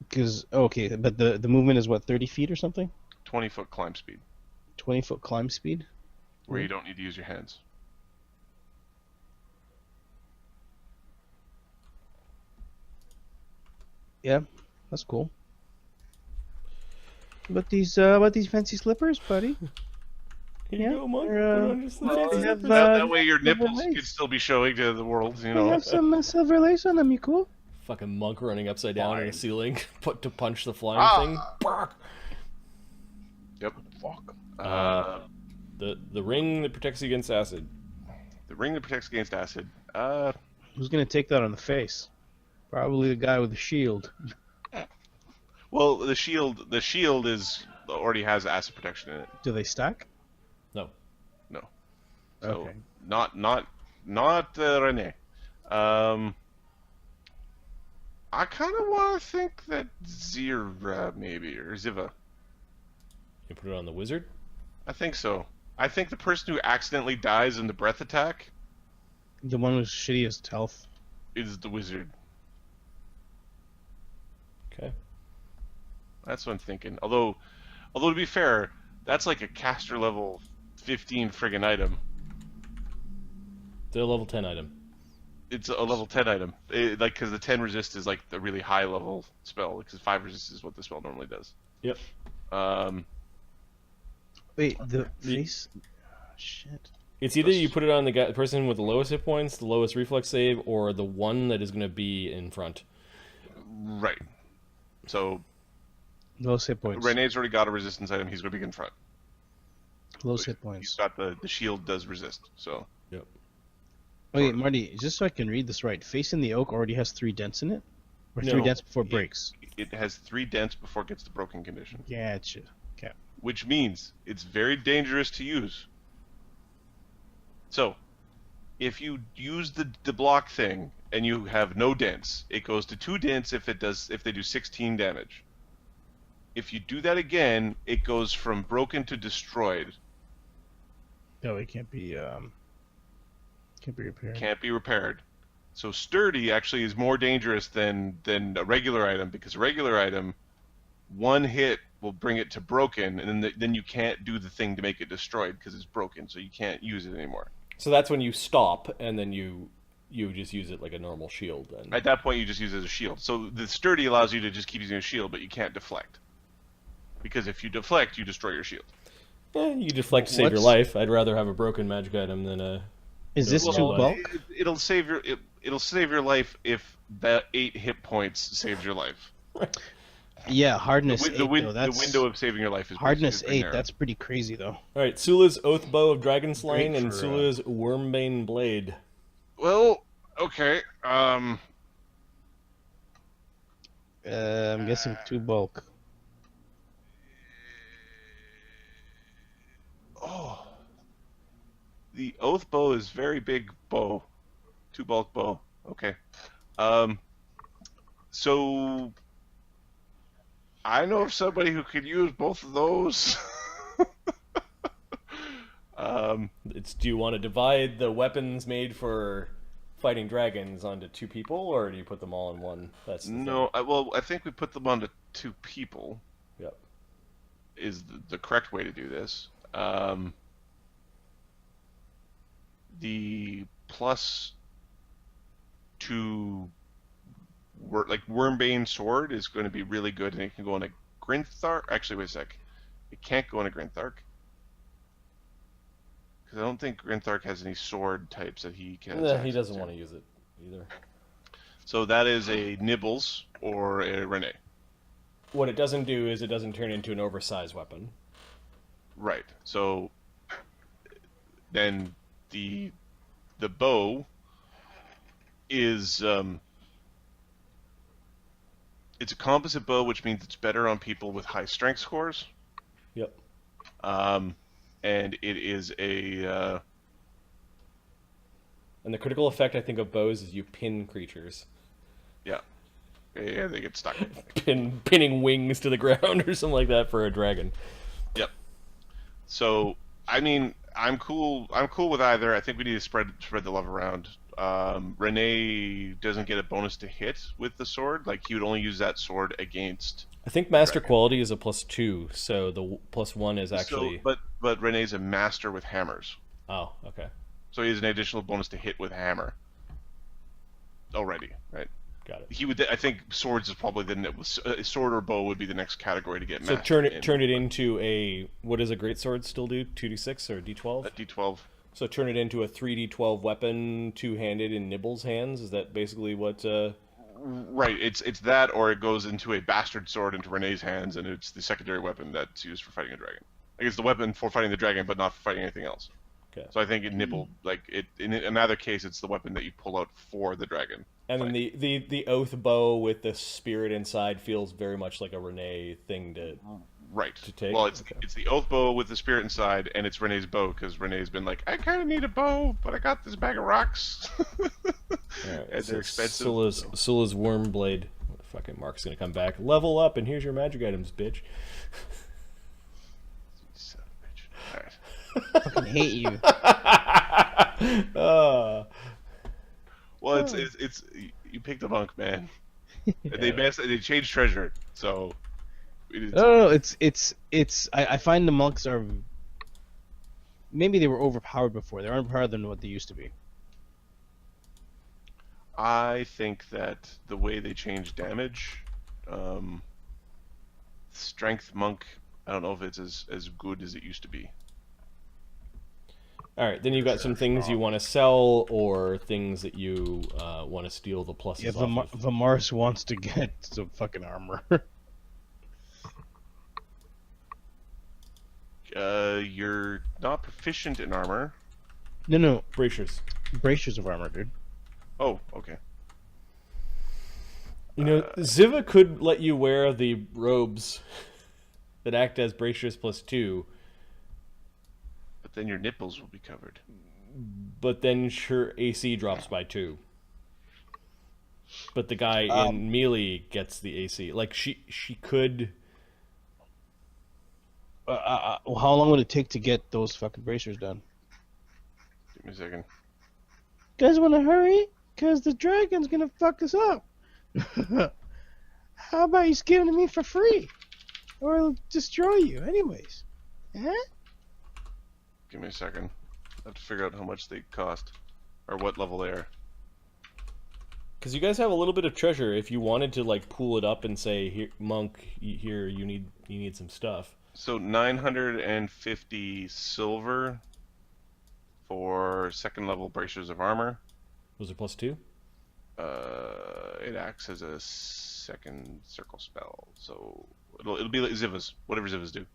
Because okay, but the movement is what, 30 feet or something? 20-foot climb speed, 20-foot climb speed. where you don't need to use your hands. Yeah, that's cool. About these fancy slippers, buddy. Here Yeah, you go, monk. they're, Put on your well, fancy they have, slippers. That way your silver nipples lace. could still be showing to the world, you They know. have some silver lace on them. You cool? Fucking monk running upside down on Fine. a ceiling to punch the flying thing. Yep. Fuck. The ring that protects you against acid. The ring that protects against acid. Who's gonna take that on the face? Probably the guy with the shield. Well, the shield already has acid protection in it. Do they stack? No. No. So Okay. not Rene. I kind of want to think that Zira maybe, or Ziva. You put it on the wizard? I think so. I think the person who accidentally dies in the breath attack The one with shittiest health. is the wizard. Okay. That's what I'm thinking. Although to be fair, that's like a caster level 15 friggin' item. They're a level 10 item. It's a level 10 item. Because the 10 resist is like the really high level spell. Because 5 resist is what the spell normally does. Yep. Wait, the face. Oh, shit. It's either you put it on the person with the lowest hit points, the lowest reflex save, or the one that is going to be in front. Right. So Lowest hit points. Rene's already got a resistance item. He's going to be in front. Lowest hit He's points. got the shield does resist. So Yep. Wait, Marty, just so I can read this right, facing the oak already has 3 dents in it? Or 3 No. dents before it breaks? it has 3 dents before it gets to broken condition. Gotcha. Okay. Which means it's very dangerous to use. So, if you use the block thing and you have no dents, it goes to 2 dents if they do 16 damage. If you do that again, it goes from broken to destroyed. No, it can't be repaired. Can't be repaired. So sturdy actually is more dangerous than a regular item, because a regular item, 1 hit will bring it to broken, and then you can't do the thing to make it destroyed because it's broken, so you can't use it anymore. So that's when you stop, and then you you just use it like a normal shield then. At that point, you just use it as a shield. So the sturdy allows you to just keep using a shield, but you can't deflect. Because if you deflect, you destroy your shield. You deflect to save your What's- life. I'd rather have a broken magic item than a. Is this Well, too bulk? It'll save your life if that 8 hit points saves your life. Yeah, hardness The 8 though. That's the window of saving your life is hardness pretty 8. narrow. That's pretty crazy though. All right, Sula's Oath Bow of Dragon Slaying Great and for, Sula's Wormbane Blade. Well, okay. I'm guessing too bulk. Oh, the Oath Bow is very big bow, 2 bulk bow. Okay. So I know of somebody who could use both of those. Do you want to divide the weapons made for fighting dragons onto 2 people, or do you put them all in one? That's the No, I think we put them onto 2 people. thing. Yep. Is the correct way to do this. The +2 Wormbane sword is going to be really good, and it can go on a Grinthark. Actually, wait a sec. It can't go on a Grinthark. Because I don't think Grinthark has any sword types that he can. He doesn't want to use it either. So that is a Nibbles or a Rene. What it doesn't do is it doesn't turn into an oversized weapon. Right. So then the bow is it's a composite bow, which means it's better on people with high strength scores. Yep. And it is a And the critical effect, I think, of bows is you pin creatures. yeah, they get stuck. Pinning wings to the ground or something like that for a dragon. Yep. So I mean, I'm cool with either. I think we need to spread the love around. Rene doesn't get a bonus to hit with the sword. Like, he would only use that sword against. I think master quality is a +2, so the +1 is actually. So, but Rene's a master with hammers, Oh, okay. so he has an additional bonus to hit with hammer. Already, right? Got it. He would. I think swords is probably sword or bow would be the next category to get. So master turn it into a, what does a great sword still do? 2d6 or d12? a D12. So turn it into a 3d12 weapon, 2-handed in Nibble's hands. Is that basically what? Right. It's that, or it goes into a bastard sword into Rene's hands, and it's the secondary weapon that's used for fighting a dragon. Like, it's the weapon for fighting the dragon, but not for fighting anything else. Okay. So I think it Nibble, like it in either case, it's the weapon that you pull out for the dragon. And then the oath bow with the spirit inside feels very much like a Rene thing to. Right. To take? Well, it's Okay. it's the oath bow with the spirit inside, and it's Rene's bow, because Rene's been like, I kind of need a bow, but I got this bag of rocks. Alright, And so they're expensive. Sula's worm blade. Fucking Mark's gonna come back. Level up, and here's your magic items, bitch. Son of a bitch. All right. I fucking hate you. Well, it's you picked a monk, man. They changed treasure, so. No, I find the monks are. Maybe they were overpowered before. They're overpowered than what they used to be. I think that the way they changed damage, strength monk, I don't know if it's as good as it used to be. All right, then you've got some things you want to sell or things that you want to steal the pluses Yeah, off of. Vamars wants to get some fucking armor. You're not proficient in armor. No, Bracers. bracers of armor, dude. Oh, okay. You know, Ziva could let you wear the robes that act as bracers +2, But then your nipples will be covered. but then sure AC drops by 2. But the guy in melee gets the AC. Like she could. How long would it take to get those fucking bracers done? Give me a second. Guys, want to hurry? Cause the dragon's gonna fuck us up. How about you give them to me for free, or it'll destroy you, anyways? Huh? Give me a second. I have to figure out how much they cost, or what level they are. Because you guys have a little bit of treasure. If you wanted to like pool it up and say, "Here, monk, here you need some stuff." So 950 silver for second level bracers of armor. Was it +2? It acts as a second circle spell, so it'll be like Zivas, whatever Zivas do.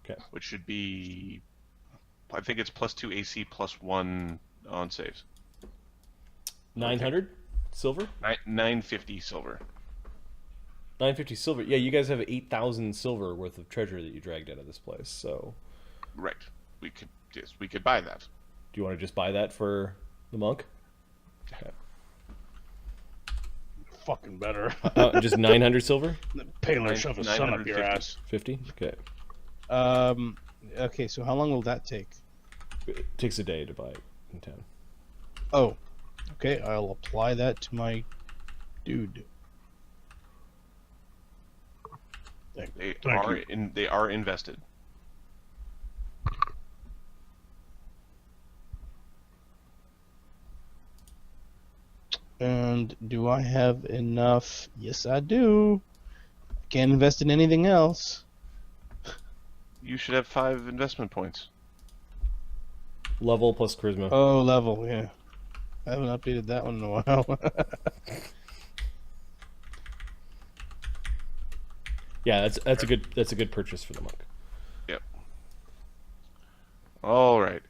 Okay. Which should be, I think it's +2 AC +1 on saves. 900 silver. 950 silver. 950 silver. Yeah, you guys have 8,000 silver worth of treasure that you dragged out of this place. So, Right. We could buy that. do you want to just buy that for the monk? Okay. Fucking better. Just 900 silver. Paler shove a son up your 950. ass. 50. Okay. Okay, so how long will that take? It takes a day to buy it in town. Oh, okay. I'll apply that to my dude. They are invested. And do I have enough? Yes, I do. Can't invest in anything else. You should have 5 investment points. Level plus charisma. Oh, level, yeah. I haven't updated that one in a while. Yeah, that's a good purchase for the monk. Yep. All right.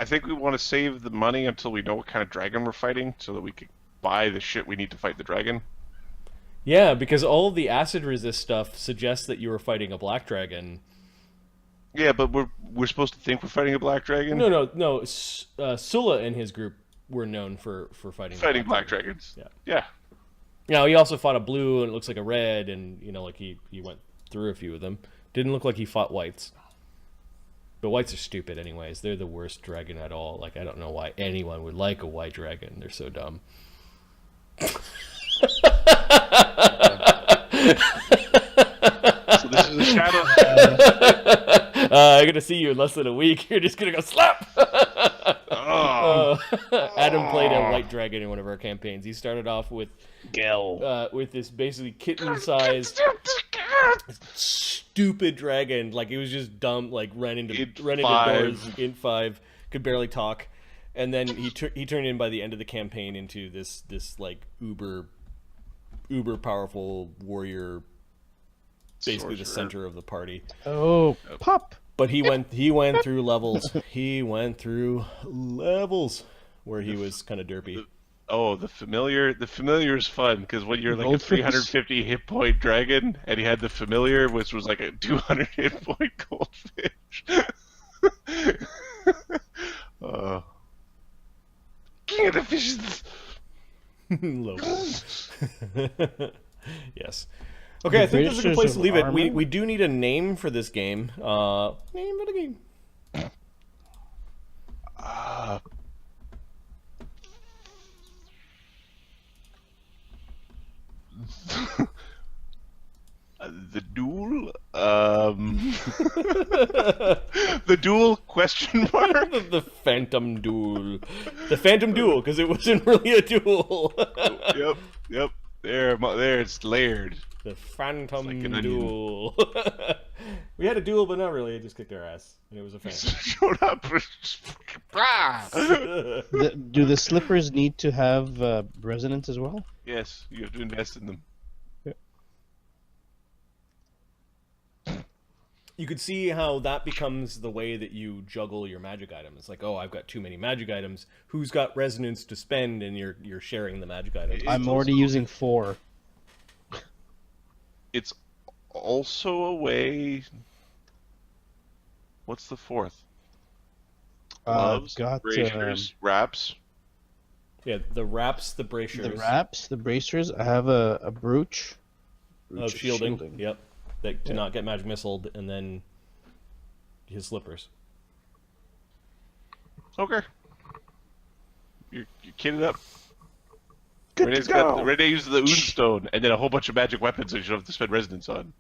I think we want to save the money until we know what kind of dragon we're fighting, so that we can buy the shit we need to fight the dragon. Yeah, because all of the acid resist stuff suggests that you were fighting a black dragon. Yeah, but we're supposed to think we're fighting a black dragon. No. Sulla and his group were known for fighting Black dragons. Yeah. Yeah. Now he also fought a blue and it looks like a red, and like he went through a few of them. Didn't look like he fought whites. But whites are stupid anyways. They're the worst dragon at all. Like, I don't know why anyone would like a white dragon. They're so dumb. So this is the shadow. I'm gonna see you in less than a week. You're just gonna go slap. Oh. Adam played a white dragon in one of our campaigns. He started off with Gel. with this basically kitten-sized stupid dragon. Like, it was just dumb. Like, ran into doors in 5, could barely talk, and then he turned in by the end of the campaign into this like uber powerful warrior, basically the center of the party. Oh, pop! But he went through levels. He went through levels where he was kind of derpy. Oh, the familiar is fun, because when you're like a Goldfish. 350 hit point dragon, and he had the familiar, which was like a 200 hit point goldfish. King of the fishes. Levels. Yes. Okay, I think this is a good place to leave it. We do need a name for this game. Name for the game. The duel? The duel? Question mark? The Phantom Duel. The Phantom Duel, because it wasn't really a duel. Yep. There, it's layered. The Phantom It's like an Duel. We had a duel, but not really. It just kicked our ass. And it was a phantom. Showed up. Do the slippers need to have resonance as well? Yes, you have to invest in them. You could see how that becomes the way that you juggle your magic items. It's like, oh, I've got too many magic items. Who's got resonance to spend? And you're sharing the magic items. I'm already using 4. It's also a way. What's the 4th? Gloves, got bracers, wraps. Yeah, the wraps, the bracers. the wraps, the bracers. I have a brooch. Of is shielding. Yep. That to not get magic missiled, and then his slippers. Okay. You're kitted up. Good to go. Renee uses the Oon Stone, and then a whole bunch of magic weapons that you don't have to spend resonance on.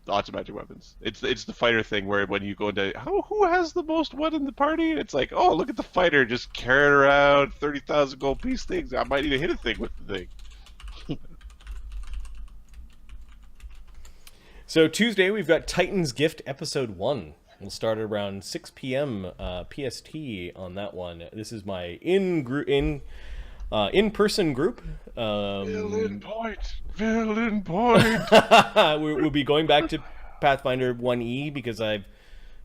lots of magic weapons. It's the fighter thing where when you go into who has the most what in the party? It's like, oh, look at the fighter just carrying around 30,000 gold piece things. I might need to hit a thing with the thing. So Tuesday we've got Titan's Gift Episode 1. We'll start at around 6 p.m. PST on that one. This is my in-person group. Villain point. We'll be going back to Pathfinder 1E because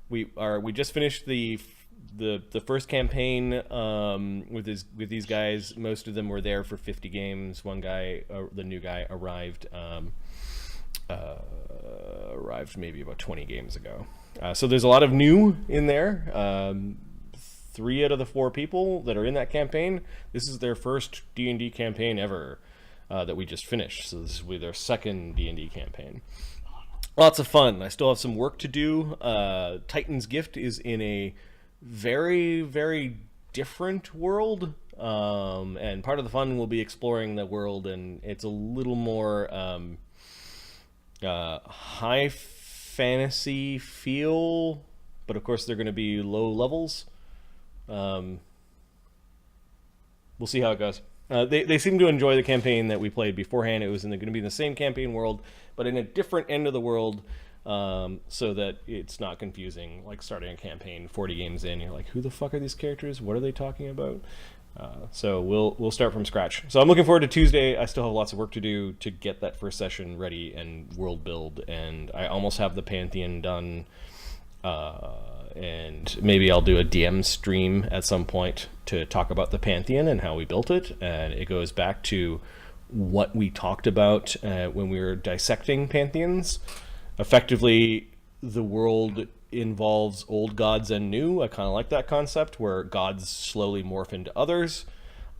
we just finished the first campaign with these guys. Most of them were there for 50 games. One guy, the new guy, arrived maybe about 20 games ago. So there's a lot of new in there. 3 out of the 4 people that are in that campaign, this is their first D&D campaign ever that we just finished. So this will be their second D&D campaign. Lots of fun. I still have some work to do. Titan's Gift is in a very, very different world. And part of the fun will be exploring the world, and it's a little more high fantasy feel, but of course they're going to be low levels. We'll see how it goes. They seem to enjoy the campaign that we played beforehand. It was going to be in the same campaign world, but in a different end of the world, so that it's not confusing. Like starting a campaign 40 games in, you're like, who the fuck are these characters? What are they talking about? So we'll start from scratch. So I'm looking forward to Tuesday. I still have lots of work to do to get that first session ready and world build, and I almost have the Pantheon done. And maybe I'll do a DM stream at some point to talk about the Pantheon and how we built it. And it goes back to what we talked about when we were dissecting Pantheons. Effectively, the world involves old gods and new. I kind of like that concept where gods slowly morph into others.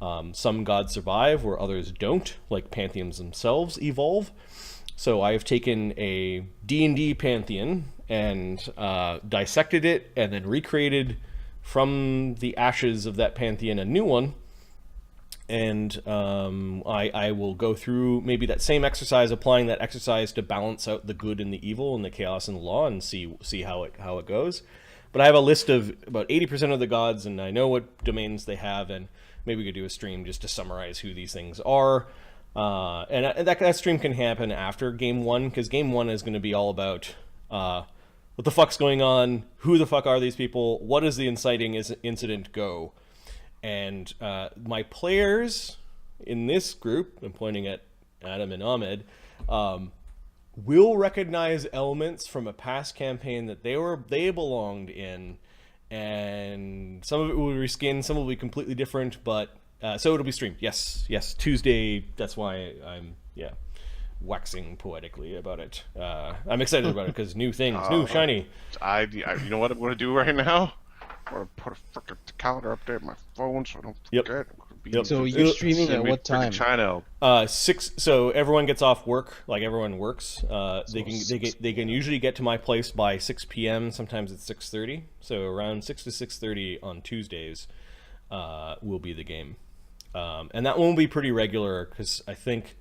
Some gods survive where others don't, like pantheons themselves evolve. So I have taken a D&D pantheon and dissected it and then recreated from the ashes of that pantheon a new one. And I will go through maybe that same exercise, applying that exercise to balance out the good and the evil and the chaos and the law, and see how it goes. But I have a list of about 80% of the gods, and I know what domains they have, and maybe we could do a stream just to summarize who these things are. And that stream can happen after Game 1, because Game 1 is going to be all about what the fuck's going on, who the fuck are these people, what does the inciting incident go. And my players in this group, I'm pointing at Adam and Ahmed, will recognize elements from a past campaign that they belonged in, and some of it will be reskinned, some will be completely different, but so it'll be streamed. Yes, Tuesday. That's why I'm waxing poetically about it. I'm excited about it because new things, new shiny. You know what I'm going to do right now? I'm going to put a freaking calendar update on my phone so I don't forget. Yep. So you're streaming at what time? China. 6. So everyone gets off work, like everyone works. They can usually get to my place by 6 p.m. Sometimes it's 6:30. So around 6 to 6:30 on Tuesdays will be the game, and that one will be pretty regular because I think.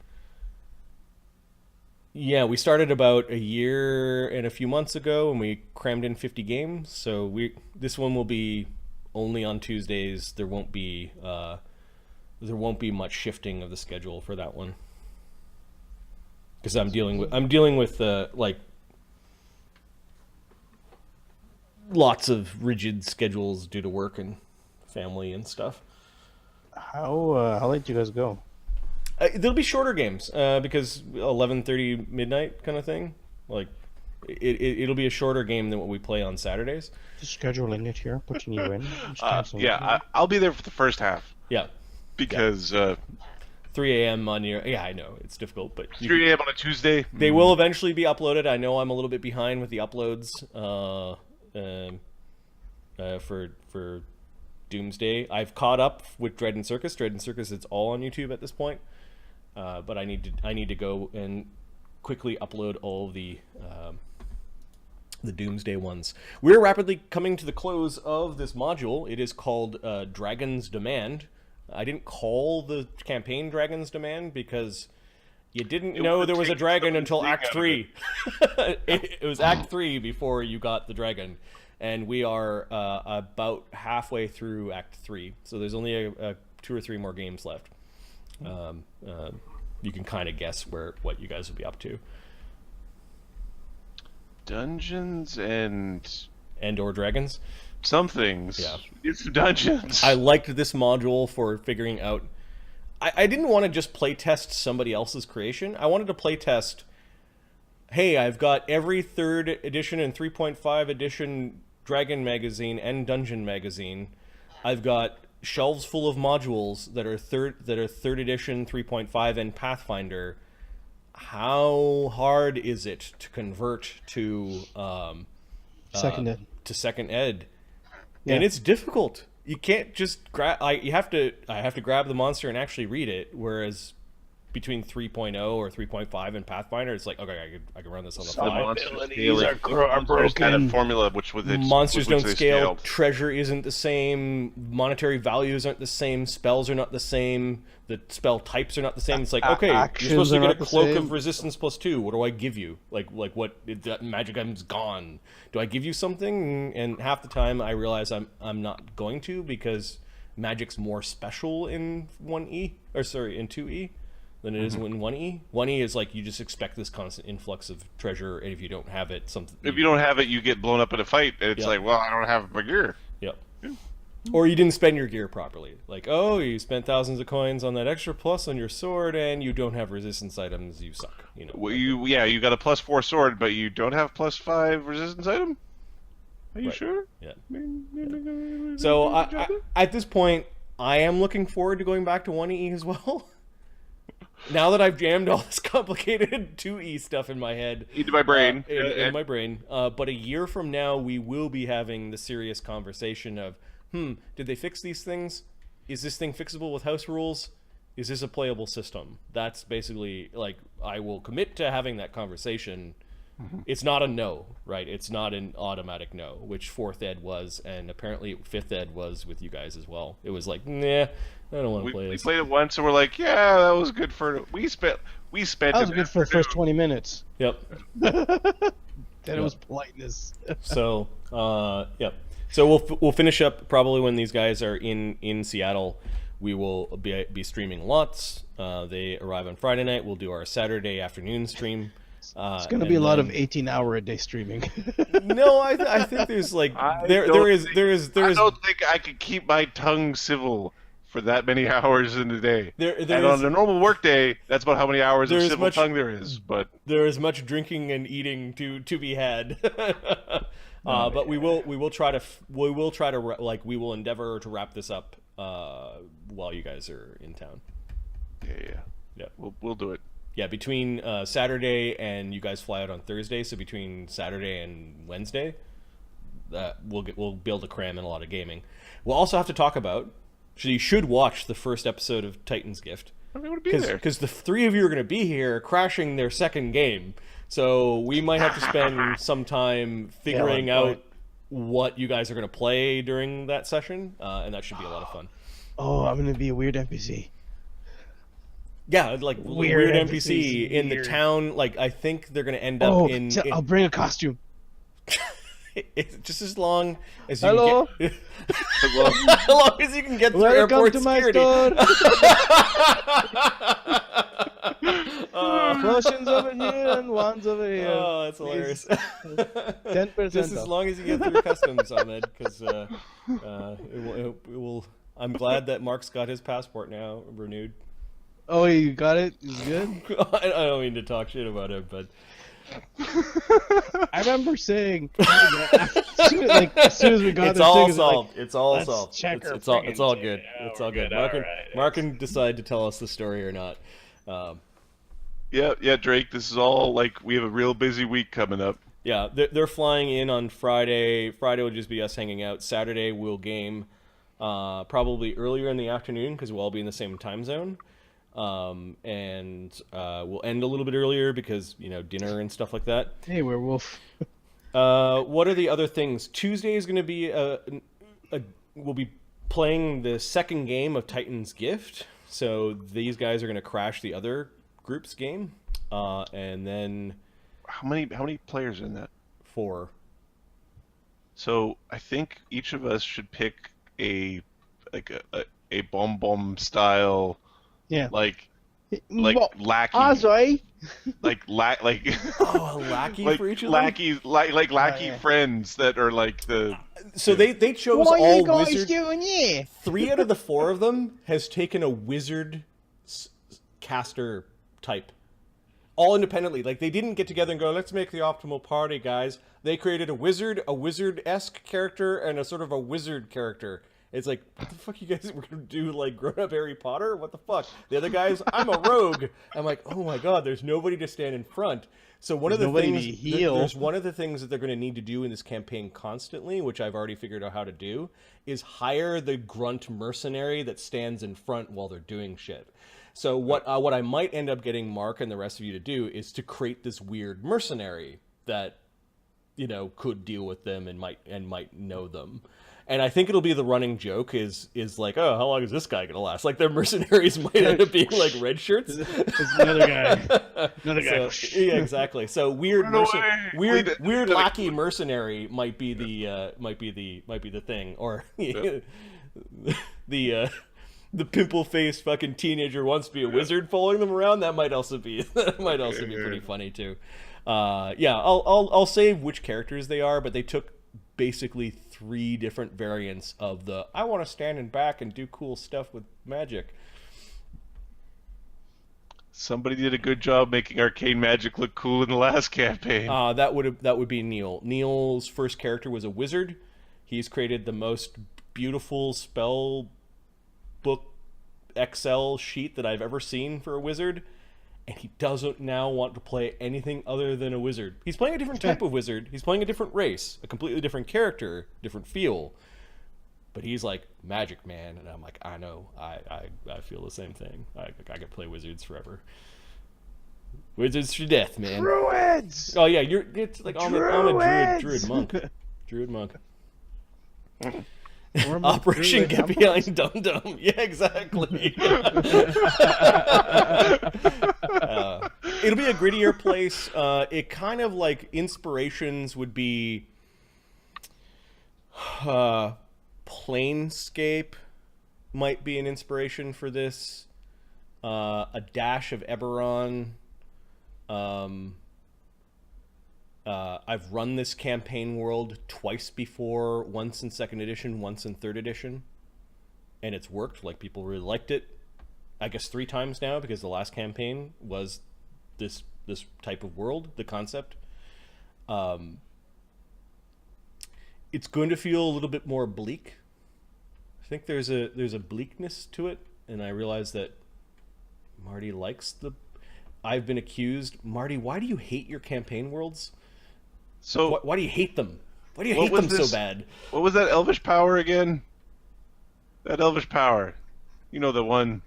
Yeah, we started about a year and a few months ago, and we crammed in 50 games. So this one will be only on Tuesdays. There won't be much shifting of the schedule for that one, because I'm dealing with like lots of rigid schedules due to work and family and stuff. How late do you guys go? There'll be shorter games because 11:30 midnight kind of thing. Like it'll be a shorter game than what we play on Saturdays. Just scheduling it here, putting you in. I'll be there for the first half. Yeah, because 3 a.m. on your I know it's difficult, but 3 a.m. on a Tuesday. They will eventually be uploaded. I know I'm a little bit behind with the uploads for Doomsday. I've caught up with Dread and Circus. Dread and Circus, it's all on YouTube at this point. But I need to go and quickly upload all of the Doomsday ones. We're rapidly coming to the close of this module. It is called Dragon's Demand. I didn't call the campaign Dragon's Demand because You didn't It know would've there was a taken dragon some until sting Act out of 3. It was Act 3 before you got the dragon. And we are about halfway through Act 3. So there's only a 2 or 3 more games left. You can kind of guess what you guys will be up to. Dungeons and Or dragons. some things. Yeah. It's dungeons. I liked this module for figuring out. I didn't want to just playtest somebody else's creation. I wanted to playtest. Hey, I've got every 3rd edition and 3.5 edition Dragon magazine and Dungeon magazine. I've got shelves full of modules that are third edition, 3.5, and Pathfinder. How hard is it to convert to Second ed. to second ed? Yeah. And it's difficult. You can't just grab. I have to grab the monster and actually read it. Whereas between 3.0 or 3.5 and Pathfinder, it's like, okay, I can run this on the fly. abilities are Monsters had a broken. formula which with its Monsters with which don't they scale. scaled. Treasure isn't the same. Monetary values aren't the same. Spells are not the same. The spell types are not the same. It's like, okay, you're Actions supposed to are get a not the cloak same. of resistance +2. What do I give you? Like what? That magic item's gone. Do I give you something? And half the time, I realize I'm not going to, because magic's more special in 1E in 2E than it is in 1E. 1E is like you just expect this constant influx of treasure, and if you don't have it, something. If you don't have it, you get blown up in a fight, and it's Yep. like, well, I don't have my gear. Yep. Or you didn't spend your gear properly. Like, oh, you spent thousands of coins on that extra plus on your sword, and you don't have resistance items. You suck. You know. Well, you got a +4 sword, but you don't have +5 resistance item. Are you Right. sure? Yeah. So I, at this point, I am looking forward to going back to 1E as well. Now that I've jammed all this complicated 2E stuff in my head, Into my brain. in my brain. But a year from now, we will be having the serious conversation of, did they fix these things? Is this thing fixable with house rules? Is this a playable system? That's basically, like, I will commit to having that conversation. It's not a no, right? It's not an automatic no, which 4th ed was, and apparently 5th ed was with you guys as well. It was like, nah, I don't want to play We this. played it once, and we're like, yeah, that was good for. We spent. That was good for the first 20 minutes. Yep. Then it was politeness. So, yep. So we'll finish up probably when these guys are in Seattle. We will be streaming lots. They arrive on Friday night. We'll do our Saturday afternoon stream. It's going to be a lot of 18-hour-a-day streaming. No, I think there's like I there is I don't think I could keep my tongue civil for that many hours in a day. And on a normal work day, that's about how many hours of civil tongue there is. But there is much drinking and eating to be had. But we will try to we will endeavor to wrap this up while you guys are in town. Yeah. We'll do it. Yeah, between Saturday and you guys fly out on Thursday, so between Saturday and Wednesday, we'll be able to cram in a lot of gaming. We'll also have to talk about. So you should watch the first episode of Titan's Gift. I want to be there. Because the 3 of you are going to be here crashing their second game. So we might have to spend some time figuring out what you guys are going to play during that session, and that should be a lot of fun. Oh, I'm going to be a weird NPC. Yeah, like weird NPC in the town. Like, I think they're going to end up in... I'll bring a costume. It's just as long as you Hello? can get, as long as you can get through Welcome airport to my security. store. Potions over here and wands over here. Oh, that's hilarious. 10% Just as off. long as you get through customs, Ahmed, because it will. I'm glad that Mark's got his passport now renewed. Oh, you got it? It's good? I don't mean to talk shit about him, but I remember saying, as soon as we got it's this all thing, solved. Like, it's all let's solved. check her It's all friggin' good. shit. It's all good. All right, Mark can decide to tell us the story or not. Yeah, Drake. This is all like we have a real busy week coming up. Yeah, they're flying in on Friday. Friday will just be us hanging out. Saturday we'll game probably earlier in the afternoon because we'll all be in the same time zone. And we'll end a little bit earlier because, dinner and stuff like that. Hey, werewolf. What are the other things? Tuesday is going to be we'll be playing the second game of Titan's Gift. So these guys are going to crash the other groups game, and then How many players in that? 4. So I think each of us should pick a like a bomb style Yeah. like Well, lackey Ozzy. like Oh, a lackey like for each of them. lackey like lackey yeah. friends that are like the So they chose What are all you guys wizard. doing here? 3 out of the 4 of them has taken a wizard caster type, all independently. Like they didn't get together and go, "Let's make the optimal party, guys." They created a wizard-esque character, and a sort of a wizard character. It's like, what the fuck, you guys were gonna do like grown-up Harry Potter? What the fuck? The other guys, I'm a rogue. I'm like, oh my god, there's nobody to stand in front. So one There's of the nobody things, to heal. there's one of the things that they're going to need to do in this campaign constantly, which I've already figured out how to do, is hire the grunt mercenary that stands in front while they're doing shit. So what I might end up getting Mark and the rest of you to do is to create this weird mercenary that, you know, could deal with them and might know them. And I think it'll be the running joke is like, oh, how long is this guy gonna last? Like their mercenaries might end up being like red shirts. There's another guy. Another guy. So, yeah, exactly. So weird, weird lackey mercenary might be the thing, or the pimple-faced fucking teenager wants to be a wizard following them around. That might also be pretty funny too. Yeah, I'll say which characters they are, but they took basically 3 different variants of the I want to stand in back and do cool stuff with magic. somebody did a good job making arcane magic look cool in the last campaign. That would be Neil. Neil's first character was a wizard. He's created the most beautiful spell book Excel sheet that I've ever seen for a wizard, and he doesn't now want to play anything other than a wizard. He's playing a different type of wizard. He's playing a different race, a completely different character, different feel. But he's like, magic, man. And I'm like, I know. I feel the same thing. I could play wizards forever. Wizards to death, man. Druids! Oh, yeah, it's like, I'm a druid monk. Druid monk. Operation Get Behind Dum Dum. Yeah, exactly. It'll be a grittier place. It kind of like inspirations would be Planescape might be an inspiration for this. A dash of Eberron. I've run this campaign world twice before, once in 2nd edition, once in 3rd edition, and it's worked. Like, people really liked it. I guess 3 times now, because the last campaign was this type of world, the concept. It's going to feel a little bit more bleak. I think there's a bleakness to it, and I realize that Marty likes the... I've been accused, Marty, why do you hate your campaign worlds? So Why do you hate them? Why do you hate them so bad? What was that elvish power again? That elvish power. You know, the one...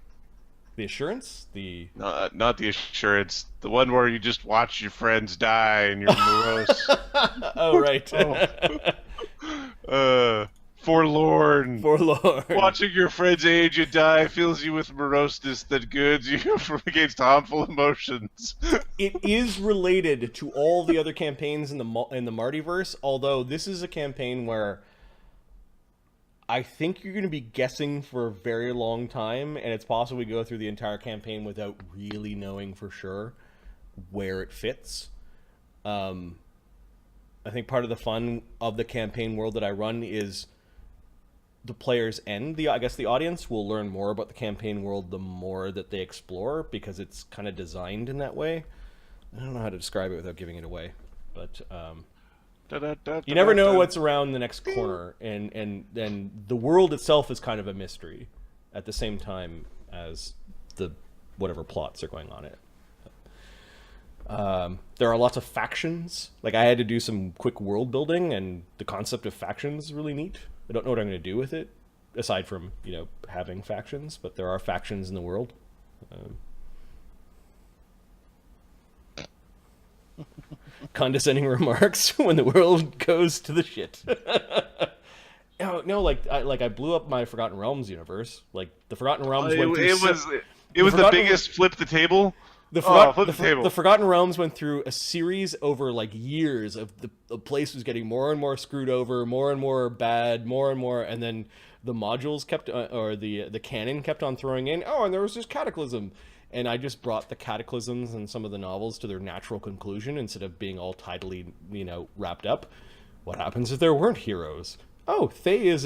The assurance? not the assurance. The one where you just watch your friends die and you're morose. Oh, right. Forlorn. Forlorn. Watching your friends age and die fills you with moroseness that goods you against harmful emotions. It is related to all the other campaigns in the Martyverse, although this is a campaign where I think you're going to be guessing for a very long time, and it's possible we go through the entire campaign without really knowing for sure where it fits. I think part of the fun of the campaign world that I run is the players and the audience will learn more about the campaign world the more that they explore, because it's kind of designed in that way. I don't know how to describe it without giving it away, but you never know what's around the next corner, and the world itself is kind of a mystery at the same time as the whatever plots are going on it. There are lots of factions. Like, I had to do some quick world building, and the concept of factions is really neat. I don't know what I'm going to do with it, aside from, having factions, but there are factions in the world. Condescending remarks when the world goes to the shit. No, I blew up my Forgotten Realms universe. Like, the Forgotten Realms went through... It was the biggest flip the table. flip the table. The Forgotten Realms went through a series over like years of the place was getting more and more screwed over, more and more bad, more and more, and then the modules kept or the canon kept on throwing in. Oh, and there was this cataclysm, and I just brought the cataclysms and some of the novels to their natural conclusion instead of being all tidily, wrapped up. What happens if there weren't heroes? Oh, Thay is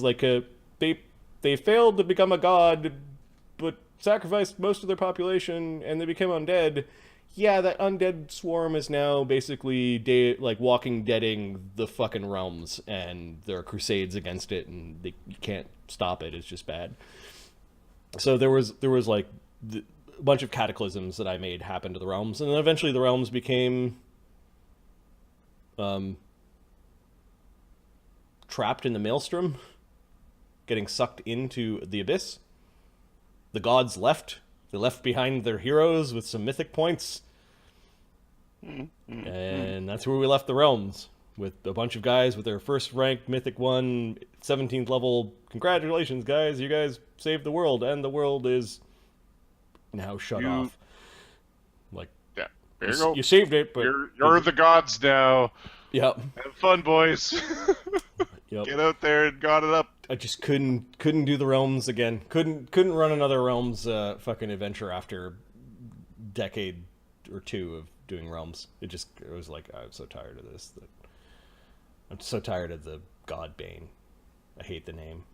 like a they failed to become a god, but sacrificed most of their population and they became undead. Yeah, that undead swarm is now basically walking deading the fucking realms, and there are crusades against it, and you can't stop it. It's just bad. So there was like a bunch of cataclysms that I made happen to the realms, and then eventually the realms became trapped in the maelstrom, getting sucked into the abyss. The gods left. They left behind their heroes with some mythic points. And that's where we left the realms, with a bunch of guys with their first ranked mythic 1, 17th level. Congratulations, guys. You guys saved the world, and the world is now shut off. Like, yeah, there you go. You saved it, but you're the gods now. Yep. Have fun, boys. Yep. Get out there and god it up. I just couldn't do the realms again. Couldn't run another realms fucking adventure after decade or two of doing realms. It was like I'm so tired of this. I'm so tired of the god Bane. I hate the name.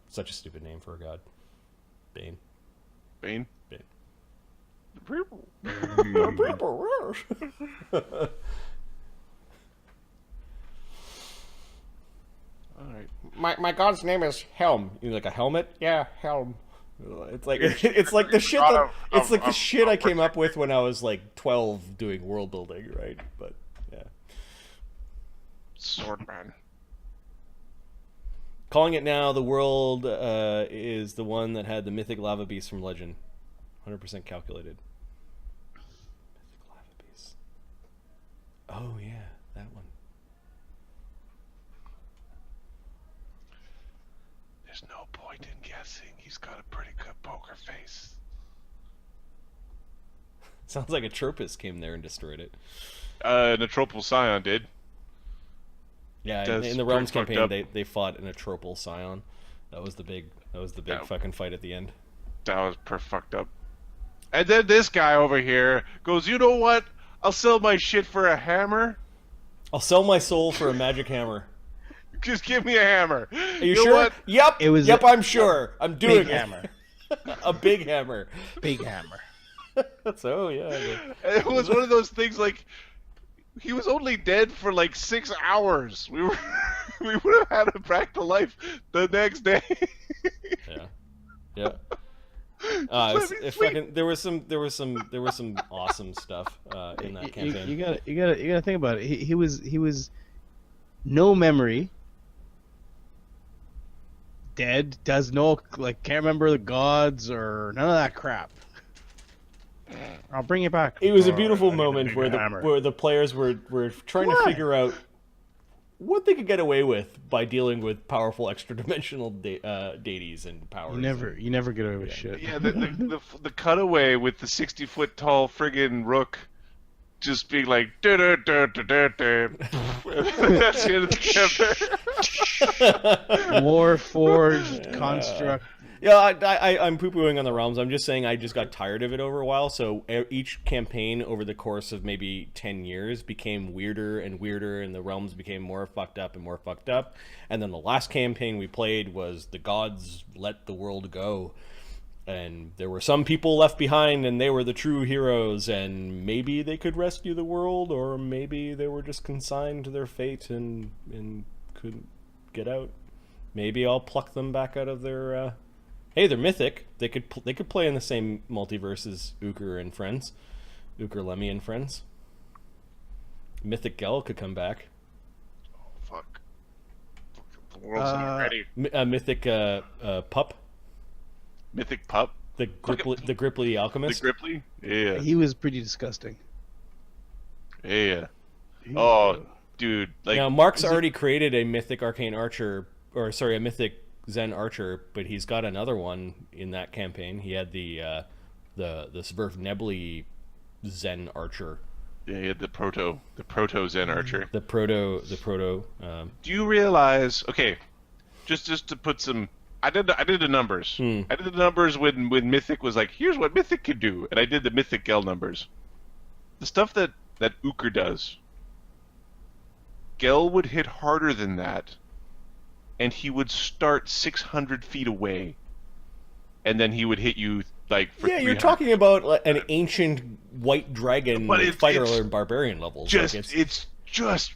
Such a stupid name for a god. Bane. Bane. Bane. All right. My god's name is Helm. You like a helmet? Yeah, Helm. It's like the shit the shit I came up with when I was like 12 doing world building, right? But yeah. Swordman. Calling it now, the world is the one that had the mythic lava beast from Legend. 100% calculated. Mythic lava beast. Oh yeah, that one. There's no point in guessing. He's got a pretty good poker face. Sounds like a Tropus came there and destroyed it. Natropal Scion did. Yeah, in the Realms campaign, they fought an Atropal Scion. That was the big fucking fight at the end. That was fucked up. And then this guy over here goes, you know what? I'll sell my shit for a hammer. I'll sell my soul for a magic hammer. Just give me a hammer. Are you sure? What? Yep. I'm sure. I'm doing big it. hammer. A big hammer. Big hammer. So yeah. It was one of those things like he was only dead for like 6 hours. We would have had him back to life the next day. Yeah. There was some awesome stuff in that campaign. You gotta think about it. He was no memory. Dead, does no can't remember the gods or none of that crap. I'll bring it back. It was a beautiful moment where the players were trying to figure out what they could get away with by dealing with powerful extra dimensional deities and powers. You never get away with shit. Yeah, the cutaway with the 60-foot tall friggin' rook just being like that's the end of the campaign. Warforged construct. Yeah, I'm poo-pooing on the realms. I'm just saying I just got tired of it over a while. So each campaign over the course of maybe 10 years became weirder and weirder, and the realms became more fucked up and more fucked up. And then the last campaign we played was the gods let the world go. And there were some people left behind, and they were the true heroes, and maybe they could rescue the world, or maybe they were just consigned to their fate and couldn't get out. Maybe I'll pluck them back out of their... Hey, they're mythic. They could play in the same multiverse as Uker and friends. Uker, Lemmy, and friends. Mythic Gel could come back. Oh, fuck. The world's not ready. Mythic Pup. Mythic Pup? The Gripply Alchemist. The Gripply? Yeah. He was pretty disgusting. Yeah. Oh, dude. Now, Mark's already created a Mythic Arcane Archer, a Mythic Zen Archer, but he's got another one in that campaign. He had the Sverf Nebly Zen archer. Yeah, he had the proto Zen archer. The proto. Do you realize? Okay, just to put some. I did the numbers. I did the numbers when Mythic was like, here's what Mythic could do, and I did the Mythic Gel numbers. The stuff that Uker does, Gel would hit harder than that, and he would start 600 feet away, and then he would hit you like for Yeah, you're 300. talking about like, an ancient white dragon But with it's fighter and barbarian levels. Just Like, it's just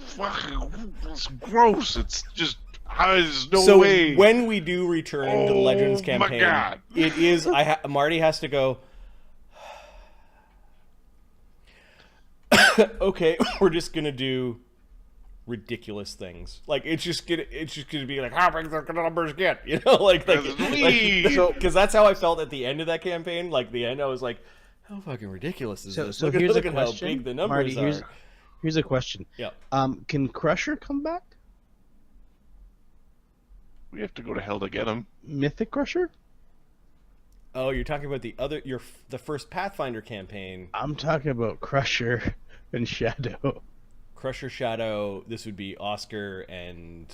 fucking it's gross. It's just there's no so way. when we do return to the Legends Oh, my campaign, God. it is Marty has to go. Okay, we're just gonna do ridiculous things. Like it's just gonna be like how big the numbers get, you know, like So- because that's how I felt at the end of that campaign. Like the end, I was like, how fucking ridiculous is this? So Look here's look a at how question. big the numbers Marty, are. here's a question. Yeah. Can Crusher come back? We have to go to hell to get him. Mythic Crusher? Oh, you're talking about the first Pathfinder campaign. I'm talking about Crusher and Shadow. Crusher Shadow. This would be Oscar and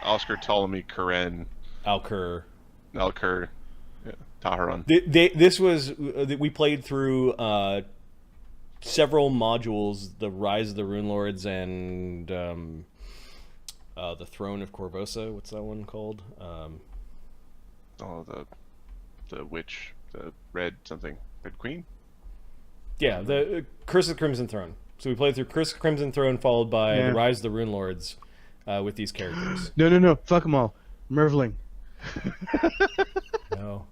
Oscar, Ptolemy, Karen, Alcur. Nalkur, Taharon. This was we played through several modules: the Rise of the Rune Lords and the Throne of Corvosa. What's that one called? Oh, the witch, the red queen. Yeah, the Curse of the Crimson Throne. So we played through Curse of the Crimson Throne, followed by Yeah. the Rise of the Rune Lords with these characters. No. Fuck them all. Mervling. No,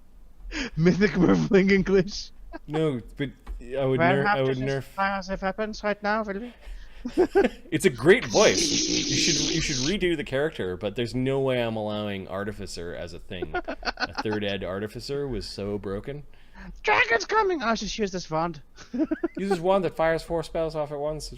Mythic Mervling English. no, but I would nerf. If happens right now, really. It's a great voice. You should redo the character, but there's no way I'm allowing Artificer as a thing. A third ed Artificer was so broken. Dragon's coming! I just use this wand. Uses wand that fires 4 spells off at once.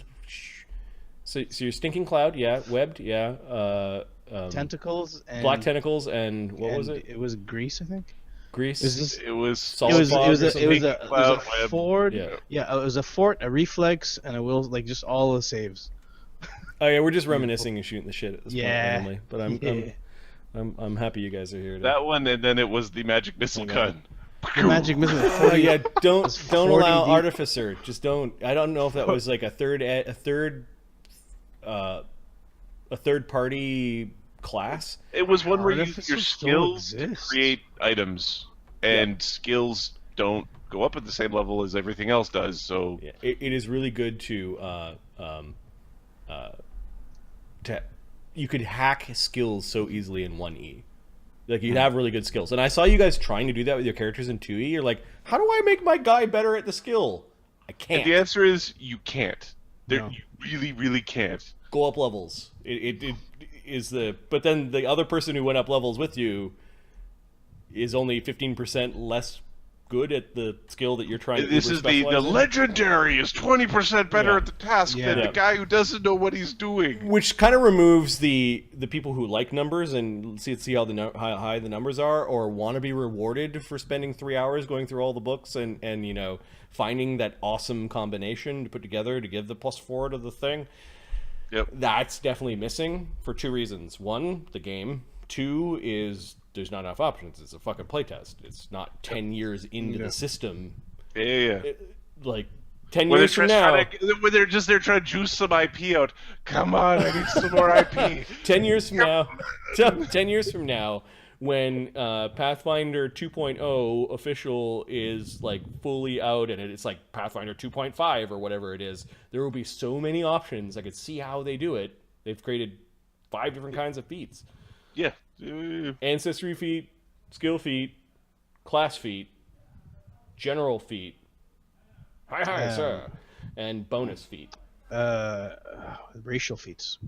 So you're Stinking Cloud, yeah. Webbed, yeah. Tentacles and Black Tentacles and what was it? It was Grease, I think. Grease. It was Solid It was fog or a something? Cloud web. fort. Yeah. Yeah, it was a fort, a reflex, and a will, like just all the saves. Oh yeah, we're just reminiscing and shooting the shit at this Yeah. point randomly. But I'm happy you guys are here. that one, and then it was the magic missile Hang on. gun. The magic missile. Oh yeah, don't 40 allow deep. Artificer. Just don't. I don't know if that was like a third party class. It was one where you use your Artificers still skills to exist. create items, and skills don't go up at the same level as everything else does. So Yeah, it is really good to you could hack skills so easily in 1E. Like you'd have really good skills, and I saw you guys trying to do that with your characters in 2E. You're like, how do I make my guy better at the skill? I can't. the answer is you can't. No. You really, really can't. Go up levels. It is the. But then the other person who went up levels with you is only 15% less good at the skill that you're trying to This is the specialize in. legendary is 20% better Yeah. at the task than Yeah. the guy who doesn't know what he's doing. Which kind of removes the people who like numbers and see how how high the numbers are, or want to be rewarded for spending 3 hours going through all the books and you know finding that awesome combination to put together to give the +4 to the thing. Yep. That's definitely missing for 2 reasons. 1, the game. 2 is there's not enough options. It's a fucking playtest. It's not 10 years into the system. Yeah. Like 10 When years from now. when they're trying to juice some IP out. Come on, I need some more IP. 10 years from now, 10 years from now, when Pathfinder 2.0 official is like fully out and it's like Pathfinder 2.5 or whatever it is, there will be so many options. I could see how they do it. They've created 5 different kinds of feats. Yeah. Ancestry feat, skill feat, class feat, general feat, hi sir, and bonus feat. Racial feats.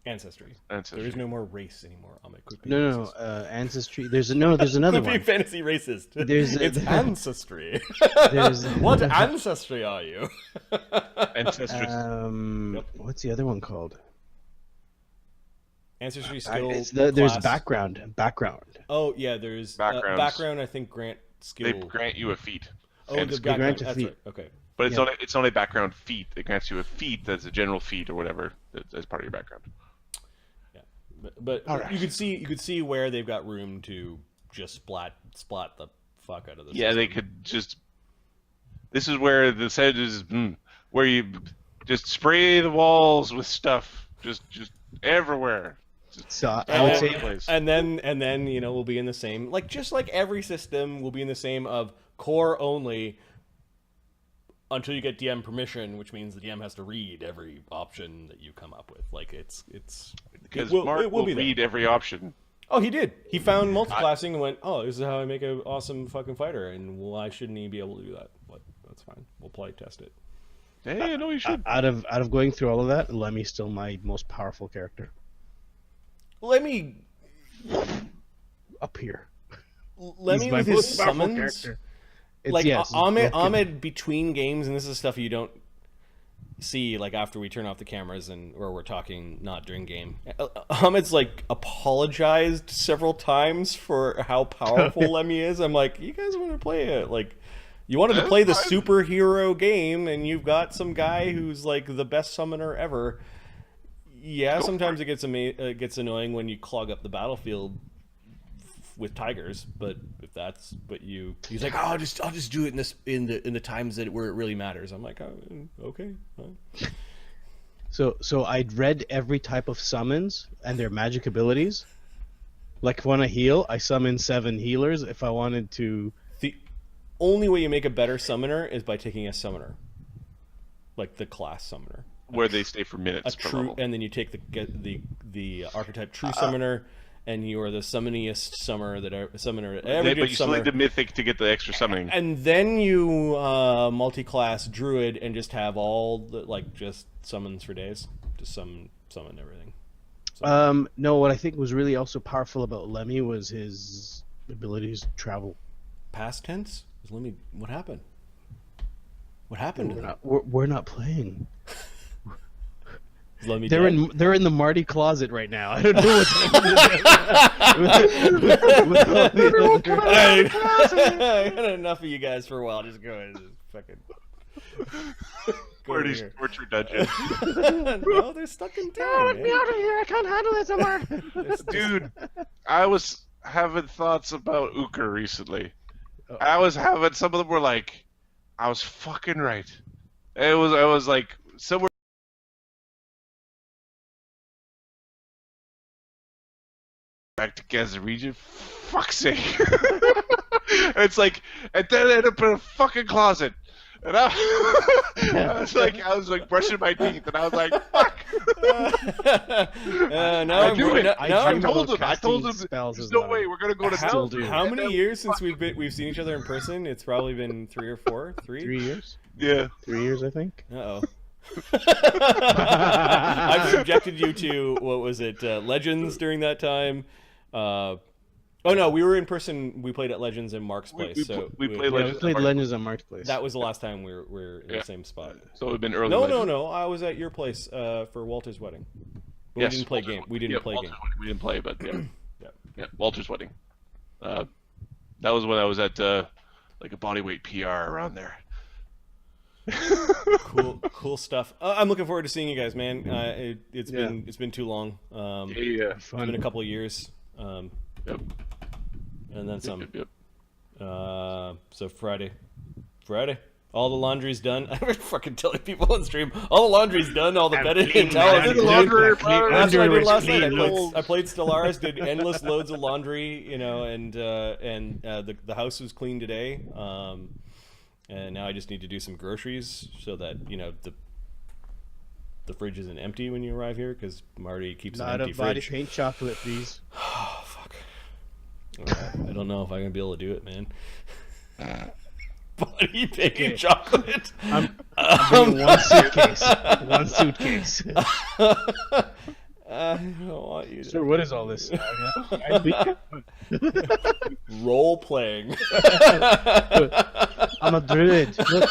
Ancestry. Ancestry. There is no more race anymore. I'm a quick No, ancestry. There's another Be one. fantasy racist. There's it's ancestry. There's What ancestry are you? Ancestry. What's the other one called? Ancestry skill. There's class. background. Oh yeah, there's Backgrounds. background. I think grant skill. They grant you a feat. Oh, and the skill. background. grant a That's feat. right. Okay. But it's Yeah. it's on a background feat. It grants you a feat that's a general feat or whatever as part of your background. But All right. you could see where they've got room to just splat the fuck out of this. Yeah, they could just. This is where the set is where you just spray the walls with stuff, just everywhere. So I And, would all say over the place. and then we'll be in the same, like, just like every system will be in the same of core only until you get DM permission, which means the DM has to read every option that you come up with. Like Because it Mark will be there. read every option. Oh, he did. He found multiclassing and went, "Oh, this is how I make an awesome fucking fighter." And why shouldn't he be able to do that? But that's fine. We'll play test it. Hey, no, you should. out of going through all of that, Lemmy's still my most powerful character Let me up here. with He's my his most powerful summons. character. It's, Like yes, Ahmed between games, and this is stuff you don't see like after we turn off the cameras and or we're talking not during game. Ahmed's like apologized several times for how powerful Lemmy is. I'm like, you guys want to play it? Like, you wanted to play the superhero game, and you've got some guy who's like the best summoner ever. Yeah, sometimes it gets annoying when you clog up the battlefield with tigers, but if that's what he's like, oh, I'll just do it in the times where it really matters. I'm like, oh, okay, fine. So I'd read every type of summons and their magic abilities. Like when I heal, I summon 7 healers. If I wanted to, The only way you make a better summoner is by taking a summoner, like the class summoner, Where they stay for minutes per level. and then you take the archetype true summoner. And you are the summoniest summoner that ever But did you summer. still need the mythic to get the extra summoning. And then you multi-class druid and just have all the just summons for days, just summon everything. no, what I think was really also powerful about Lemmy was his abilities to travel. Past tense? What happened? What happened? to them? We're not playing. Lemmy They're dead? they're in the Marty closet right now. I don't know what's happening. with all the other- I got enough of you guys for a while. Just go ahead and just fucking. Go over Marty's here. torture dungeon. No, they're stuck in town. Get me out of here! I can't handle this anymore. Dude, I was having thoughts about Uker recently. Oh. I was having, some of them were like, I was fucking right. I was like, somewhere back to Gaza region. Fuck's sake. It's like, and then I ended up in a fucking closet. And I was like brushing my teeth, and I was like, fuck. Now I knew it. now I I'm- told him. casting There's spells as no well. way we're gonna go to Still do. How many years since we've seen each other in person? It's probably been 3 or 4. 3? 3 years. Yeah. 3 years, I think. Uh-oh. I've subjected you to, what was it, Legends during that time. Oh no, we were in person. We played at Legends in Mark's place. we so played Yeah, we Legends. played Legends on Mark's place. that was the last time we were in Yeah. the same spot. So we've been early. No, Legends. no. I was at your place for Walter's wedding. But Yes, we didn't play Walter's game. wedding. We didn't Yeah, play Walter's game. wedding. We didn't play, but yeah. Yeah. Yeah, Walter's wedding. That was when I was at like a bodyweight PR around there. Cool stuff. I'm looking forward to seeing you guys, man. It's Yeah. been too long. Yeah. It's been a couple of years. Yep. And then some. Yep. So Friday, all the laundry's done. I'm fucking telling people on stream, all the laundry's done. All the bedding and towels. The laundry, brother. That's what I did last Laundry night. was I played Stellaris, did endless loads of laundry, and the house was clean today. And now I just need to do some groceries so that the fridge isn't empty when you arrive here because Marty keeps an Not empty a body fridge. paint chocolate, please. Oh fuck! I don't know if I'm gonna be able to do it, man. Body paint chocolate. I'm bringing one suitcase. One suitcase. I don't want you to. Sir, what is all this? Role playing. I'm a druid. Look,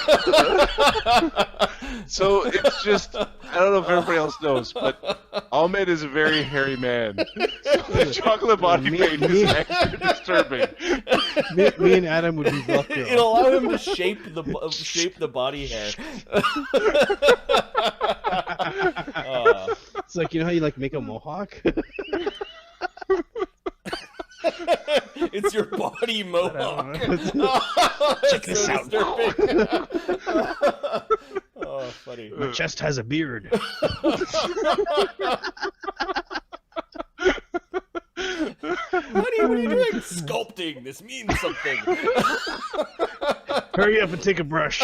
So it's just don't know if everybody else knows, but Ahmed is a very hairy man. So the chocolate body paint is extra disturbing. Me and Adam would be Velcro. It'll allow him to shape the body hair. It's like, you know how you like make a mohawk? It's your body mohawk. Check this out. Oh, funny. My chest has a beard. What are you doing? Sculpting. This means something. Hurry up and take a brush.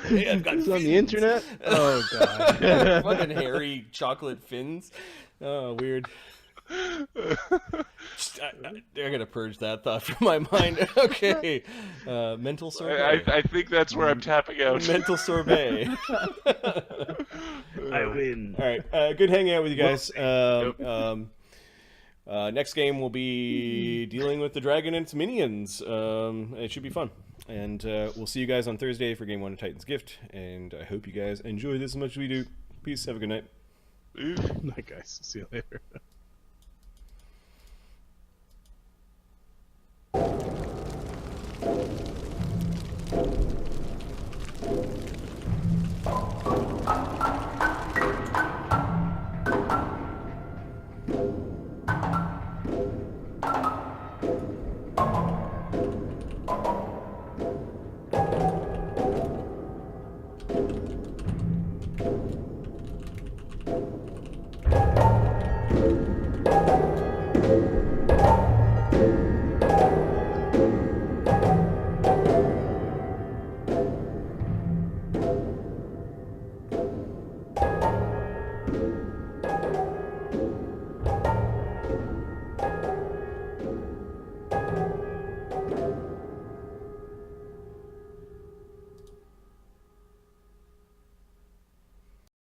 Hey, I've got It's on the fins. internet? Oh, God. Fucking hairy chocolate fins. Oh, weird. I gotta purge that thought from my mind. Okay. Mental sorbet. I think that's where I'm tapping out. Mental sorbet. I win. All right. Good hanging out with you guys. Next game will be dealing with the dragon and its minions. It should be fun. And we'll see you guys on Thursday for Game 1 of Titan's Gift. And I hope you guys enjoy this as much as we do. Peace. Have a good night. Night, guys. See you later.